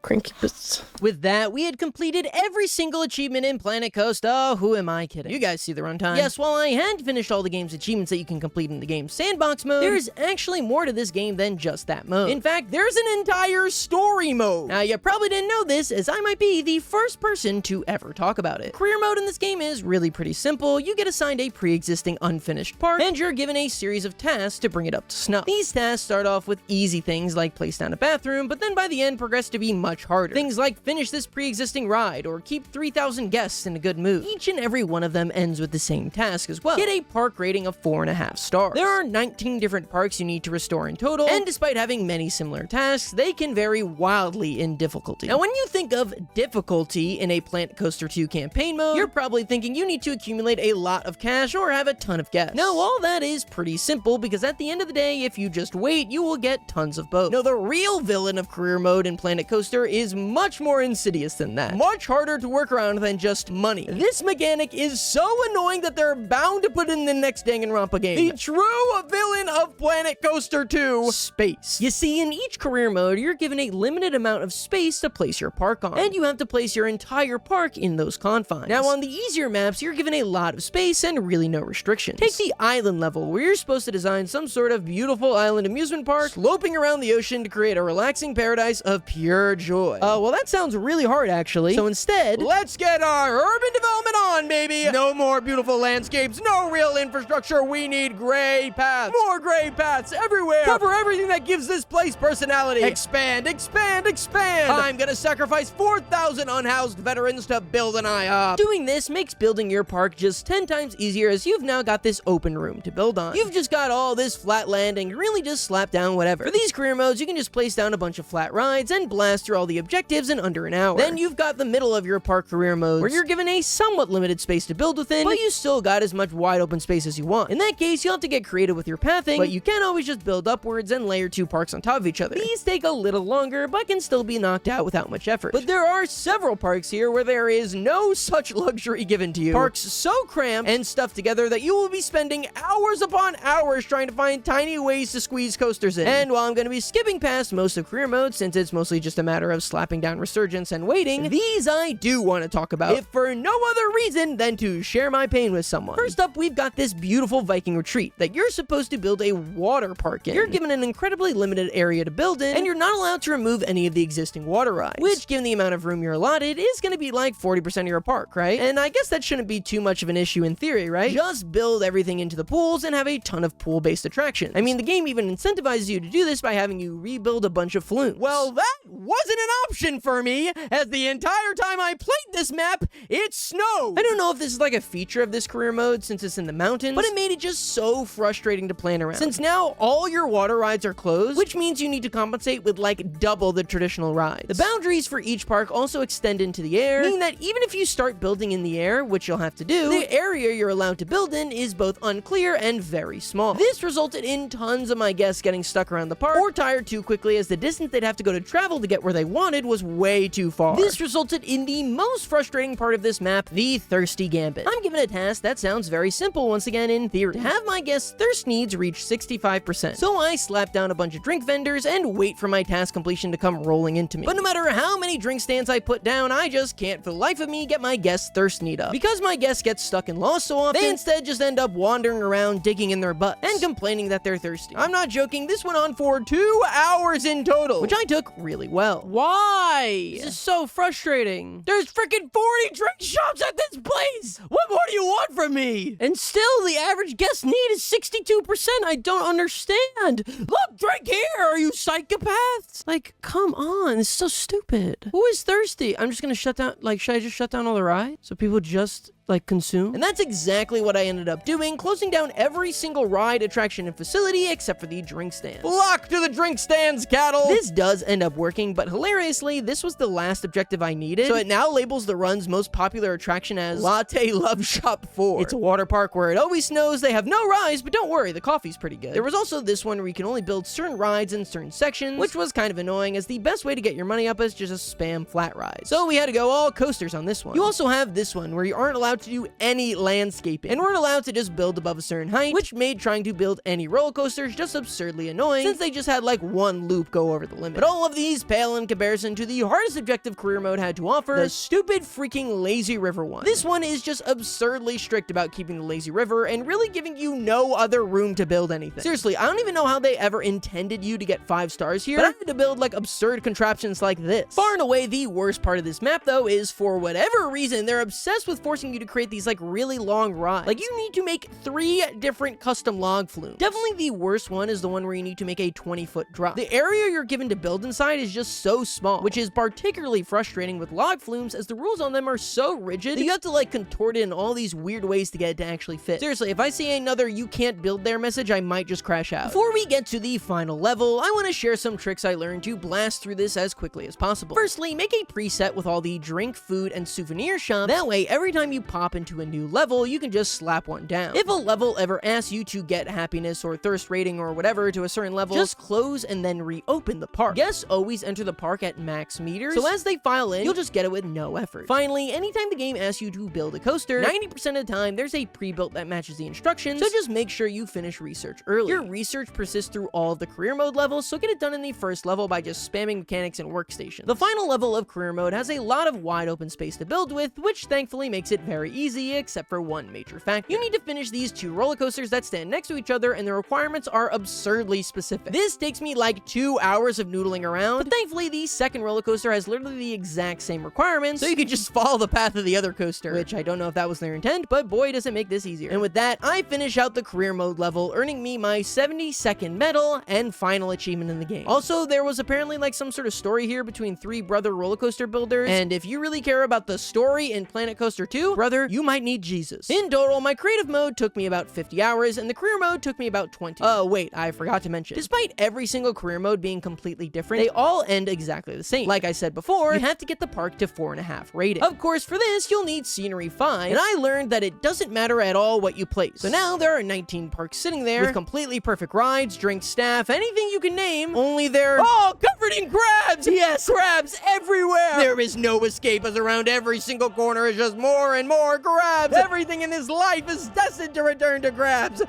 Cranky bits. With that, we had completed every single achievement in Planet Coast. Oh, who am I kidding? You guys see the runtime. Yes, while I hadn't finished all the game's achievements that you can complete in the game's sandbox mode, there is actually more to this game than just that mode. In fact, there's an entire story mode. Now, you probably didn't know this, as I might be the first person to ever talk about it. Career mode in this game is really pretty simple. You get assigned a pre-existing unfinished park, and you're given a series of tasks to bring it up to snuff. These tasks start off with easy things like place down a bathroom, but then by the end progress to be much harder. Things like finish this pre-existing ride, or keep 3,000 guests in a good mood. Each and every one of them ends with the same task as well. Get a park rating of 4.5 stars. There are 19 different parks you need to restore in total, and despite having many similar tasks, they can vary wildly in difficulty. Now, when you think of difficulty in a Planet Coaster 2 campaign mode, you're probably thinking you need to accumulate a lot of cash or have a ton of guests. No, all that is pretty simple, because at the end of the day, if you just wait, you will get tons of both. No, the real villain of career mode in Planet Coaster is much more insidious than that. Much harder to work around than just money. This mechanic is so annoying that they're bound to put it in the next Danganronpa game. The true villain of Planet Coaster 2, space. You see, in each career mode, you're given a limited amount of space to place your park on, and you have to place your entire park in those confines. Now, on the easier maps, you're given a lot of space and really no restrictions. Take the island level, where you're supposed to design some sort of beautiful island amusement park sloping around the ocean to create a relaxing paradise of pure joy. Well, that sounds really hard, actually. So instead, let's get our urban development on, baby! No more beautiful landscapes, no real infrastructure, we need gray paths. More gray paths everywhere! Cover everything that gives this place personality. Expand, expand, expand! I'm gonna sacrifice 4,000 unhoused veterans to build an IHOP. Doing this makes building your park just 10 times easier, as you've now got this open room to build on. You've just got all this flat land and you really just slap down whatever. For these career modes, you can just place down a bunch of flat rides and blast through all the objectives in under an hour. Then you've got the middle of your park career modes, where you're given a somewhat limited space to build within, but you still got as much wide open space as you want. In that case, you'll have to get creative with your pathing, but you can always just build upwards and layer 2 parks on top of each other. These take a little longer, but can still be knocked out without much effort. But there are several parks here where there is no such luxury given to you. Parks so cramped and stuffed together that you will be spending hours upon hours trying to find tiny ways to squeeze coasters in. And while I'm going to be skipping past most of career mode, since it's mostly just a matter of slapping down Resurgence and waiting, these I do want to talk about, if for no other reason than to share my pain with someone. First up, we've got this beautiful Viking retreat that you're supposed to build a water park in. You're given an incredibly limited area to build in, and you're not allowed to remove any of the existing water rides, which, given the amount of room you're allotted, is going to be like 40% of your park, right? And I guess that shouldn't be too much of an issue in theory, right? Just build everything into the pools and have a ton of pool-based attractions. I mean, the game even incentivizes you to do this by having you rebuild a bunch of flumes. Well, that wasn't an option for me, as the entire time I played this map, it snowed! I don't know if this is like a feature of this career mode since it's in the mountains, but it made it just so frustrating to plan around. Since now all your water rides are closed, which means you need to compensate with like double the traditional rides. The boundaries for each park also extend into the air, meaning that even if you start building in the air, which you'll have to do, the area you're allowed to build in is both unclear and very small. This resulted in tons of my guests getting stuck around the park or tired too quickly, as the distance they'd have to go to travel to get where they wanted was way too far. This resulted in the most frustrating part of this map, the thirsty gambit. I'm given a task that sounds very simple once again in theory: to have my guests' thirst needs reach 65%. So I slap down a bunch of drink vendors and wait for my task completion to come rolling into me. But no matter how many drink stands I put down, I just can't for the life of me get my guests' thirst need up. Because my guests get stuck and lost so often, they instead just end up wandering around digging in their butts and complaining that they're thirsty. I'm not joking, this went on for 2 hours in total, which I took really well. Why? This is so frustrating. There's freaking 40 drink shops at this place! What more do you want from me? And still, the average guest need is 62%. I don't understand. Look, drink here, are you psychopaths? Like, come on, it's so stupid. Who is thirsty? I'm just gonna shut down, like, should I just shut down all the rides? So people just like consume? And that's exactly what I ended up doing, closing down every single ride, attraction, and facility except for the drink stands. Flock to the drink stands, cattle! This does end up working, but hilariously, this was the last objective I needed, so it now labels the run's most popular attraction as Latte Love Shop 4. It's a water park where it always snows, they have no rides, but don't worry, the coffee's pretty good. There was also this one where you can only build certain rides in certain sections, which was kind of annoying, as the best way to get your money up is just spam flat rides. So we had to go all coasters on this one. You also have this one where you aren't allowed to do any landscaping and weren't allowed to just build above a certain height, which made trying to build any roller coasters just absurdly annoying, since they just had like one loop go over the limit. But all of these pale in comparison to the hardest objective career mode had to offer, the stupid freaking lazy river one. This one is just absurdly strict about keeping the lazy river and really giving you no other room to build anything. Seriously, I don't even know how they ever intended you to get 5 stars here, but I had to build like absurd contraptions like this. Far and away the worst part of this map though is, for whatever reason, they're obsessed with forcing you to create these like really long rides. Like, you need to make 3 different custom log flumes. Definitely the worst one is the one where you need to make a 20-foot drop. The area you're given to build inside is just so small, which is particularly frustrating with log flumes, as the rules on them are so rigid that you have to like contort it in all these weird ways to get it to actually fit. Seriously, if I see another "you can't build there" message, I might just crash out. Before we get to the final level, I want to share some tricks I learned to blast through this as quickly as possible. Firstly, make a preset with all the drink, food, and souvenir shops. That way, every time you pop into a new level, you can just slap one down. If a level ever asks you to get happiness or thirst rating or whatever to a certain level, just close and then reopen the park. Guests always enter the park at max meters, so as they file in, you'll just get it with no effort. Finally, anytime the game asks you to build a coaster, 90% of the time there's a pre-built that matches the instructions, so just make sure you finish research early. Your research persists through all of the career mode levels, so get it done in the first level by just spamming mechanics and workstations. The final level of career mode has a lot of wide open space to build with, which thankfully makes it very easy, except for one major factor. You need to finish these 2 roller coasters that stand next to each other, and the requirements are absurdly specific. This takes me like 2 hours of noodling around, but thankfully the second roller coaster has literally the exact same requirements, so you can just follow the path of the other coaster, which I don't know if that was their intent, but boy does it make this easier. And with that, I finish out the career mode level, earning me my 72nd medal and final achievement in the game. Also, there was apparently like some sort of story here between 3 brother roller coaster builders, and if you really care about the story in Planet Coaster 2, brother brother, you might need Jesus. In total, my creative mode took me about 50 hours, and the career mode took me about 20. Oh, wait, I forgot to mention. Despite every single career mode being completely different, they all end exactly the same. Like I said before, you have to get the park to 4.5 rating. Of course, for this, you'll need Scenery 5, and I learned that it doesn't matter at all what you place. So now there are 19 parks sitting there with completely perfect rides, drinks, staff, anything you can name, only they're all covered in crabs! Yes, crabs everywhere! There is no escape, as around every single corner is just more and more crabs! Everything in this life is destined to return to crabs!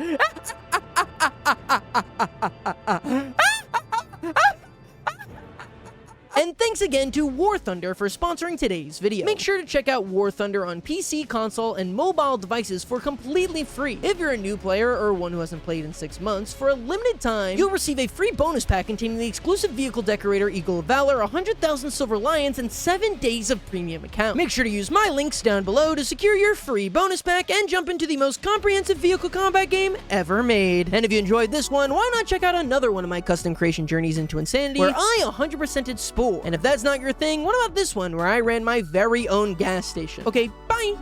And thanks again to War Thunder for sponsoring today's video. Make sure to check out War Thunder on PC, console, and mobile devices for completely free. If you're a new player or one who hasn't played in 6 months, for a limited time, you'll receive a free bonus pack containing the exclusive vehicle decorator Eagle of Valor, 100,000 Silver Lions, and 7 days of premium account. Make sure to use my links down below to secure your free bonus pack and jump into the most comprehensive vehicle combat game ever made. And if you enjoyed this one, why not check out another one of my custom creation journeys into insanity, where I 100%ed Spool. And if that's not your thing, what about this one where I ran my very own gas station? Okay, bye!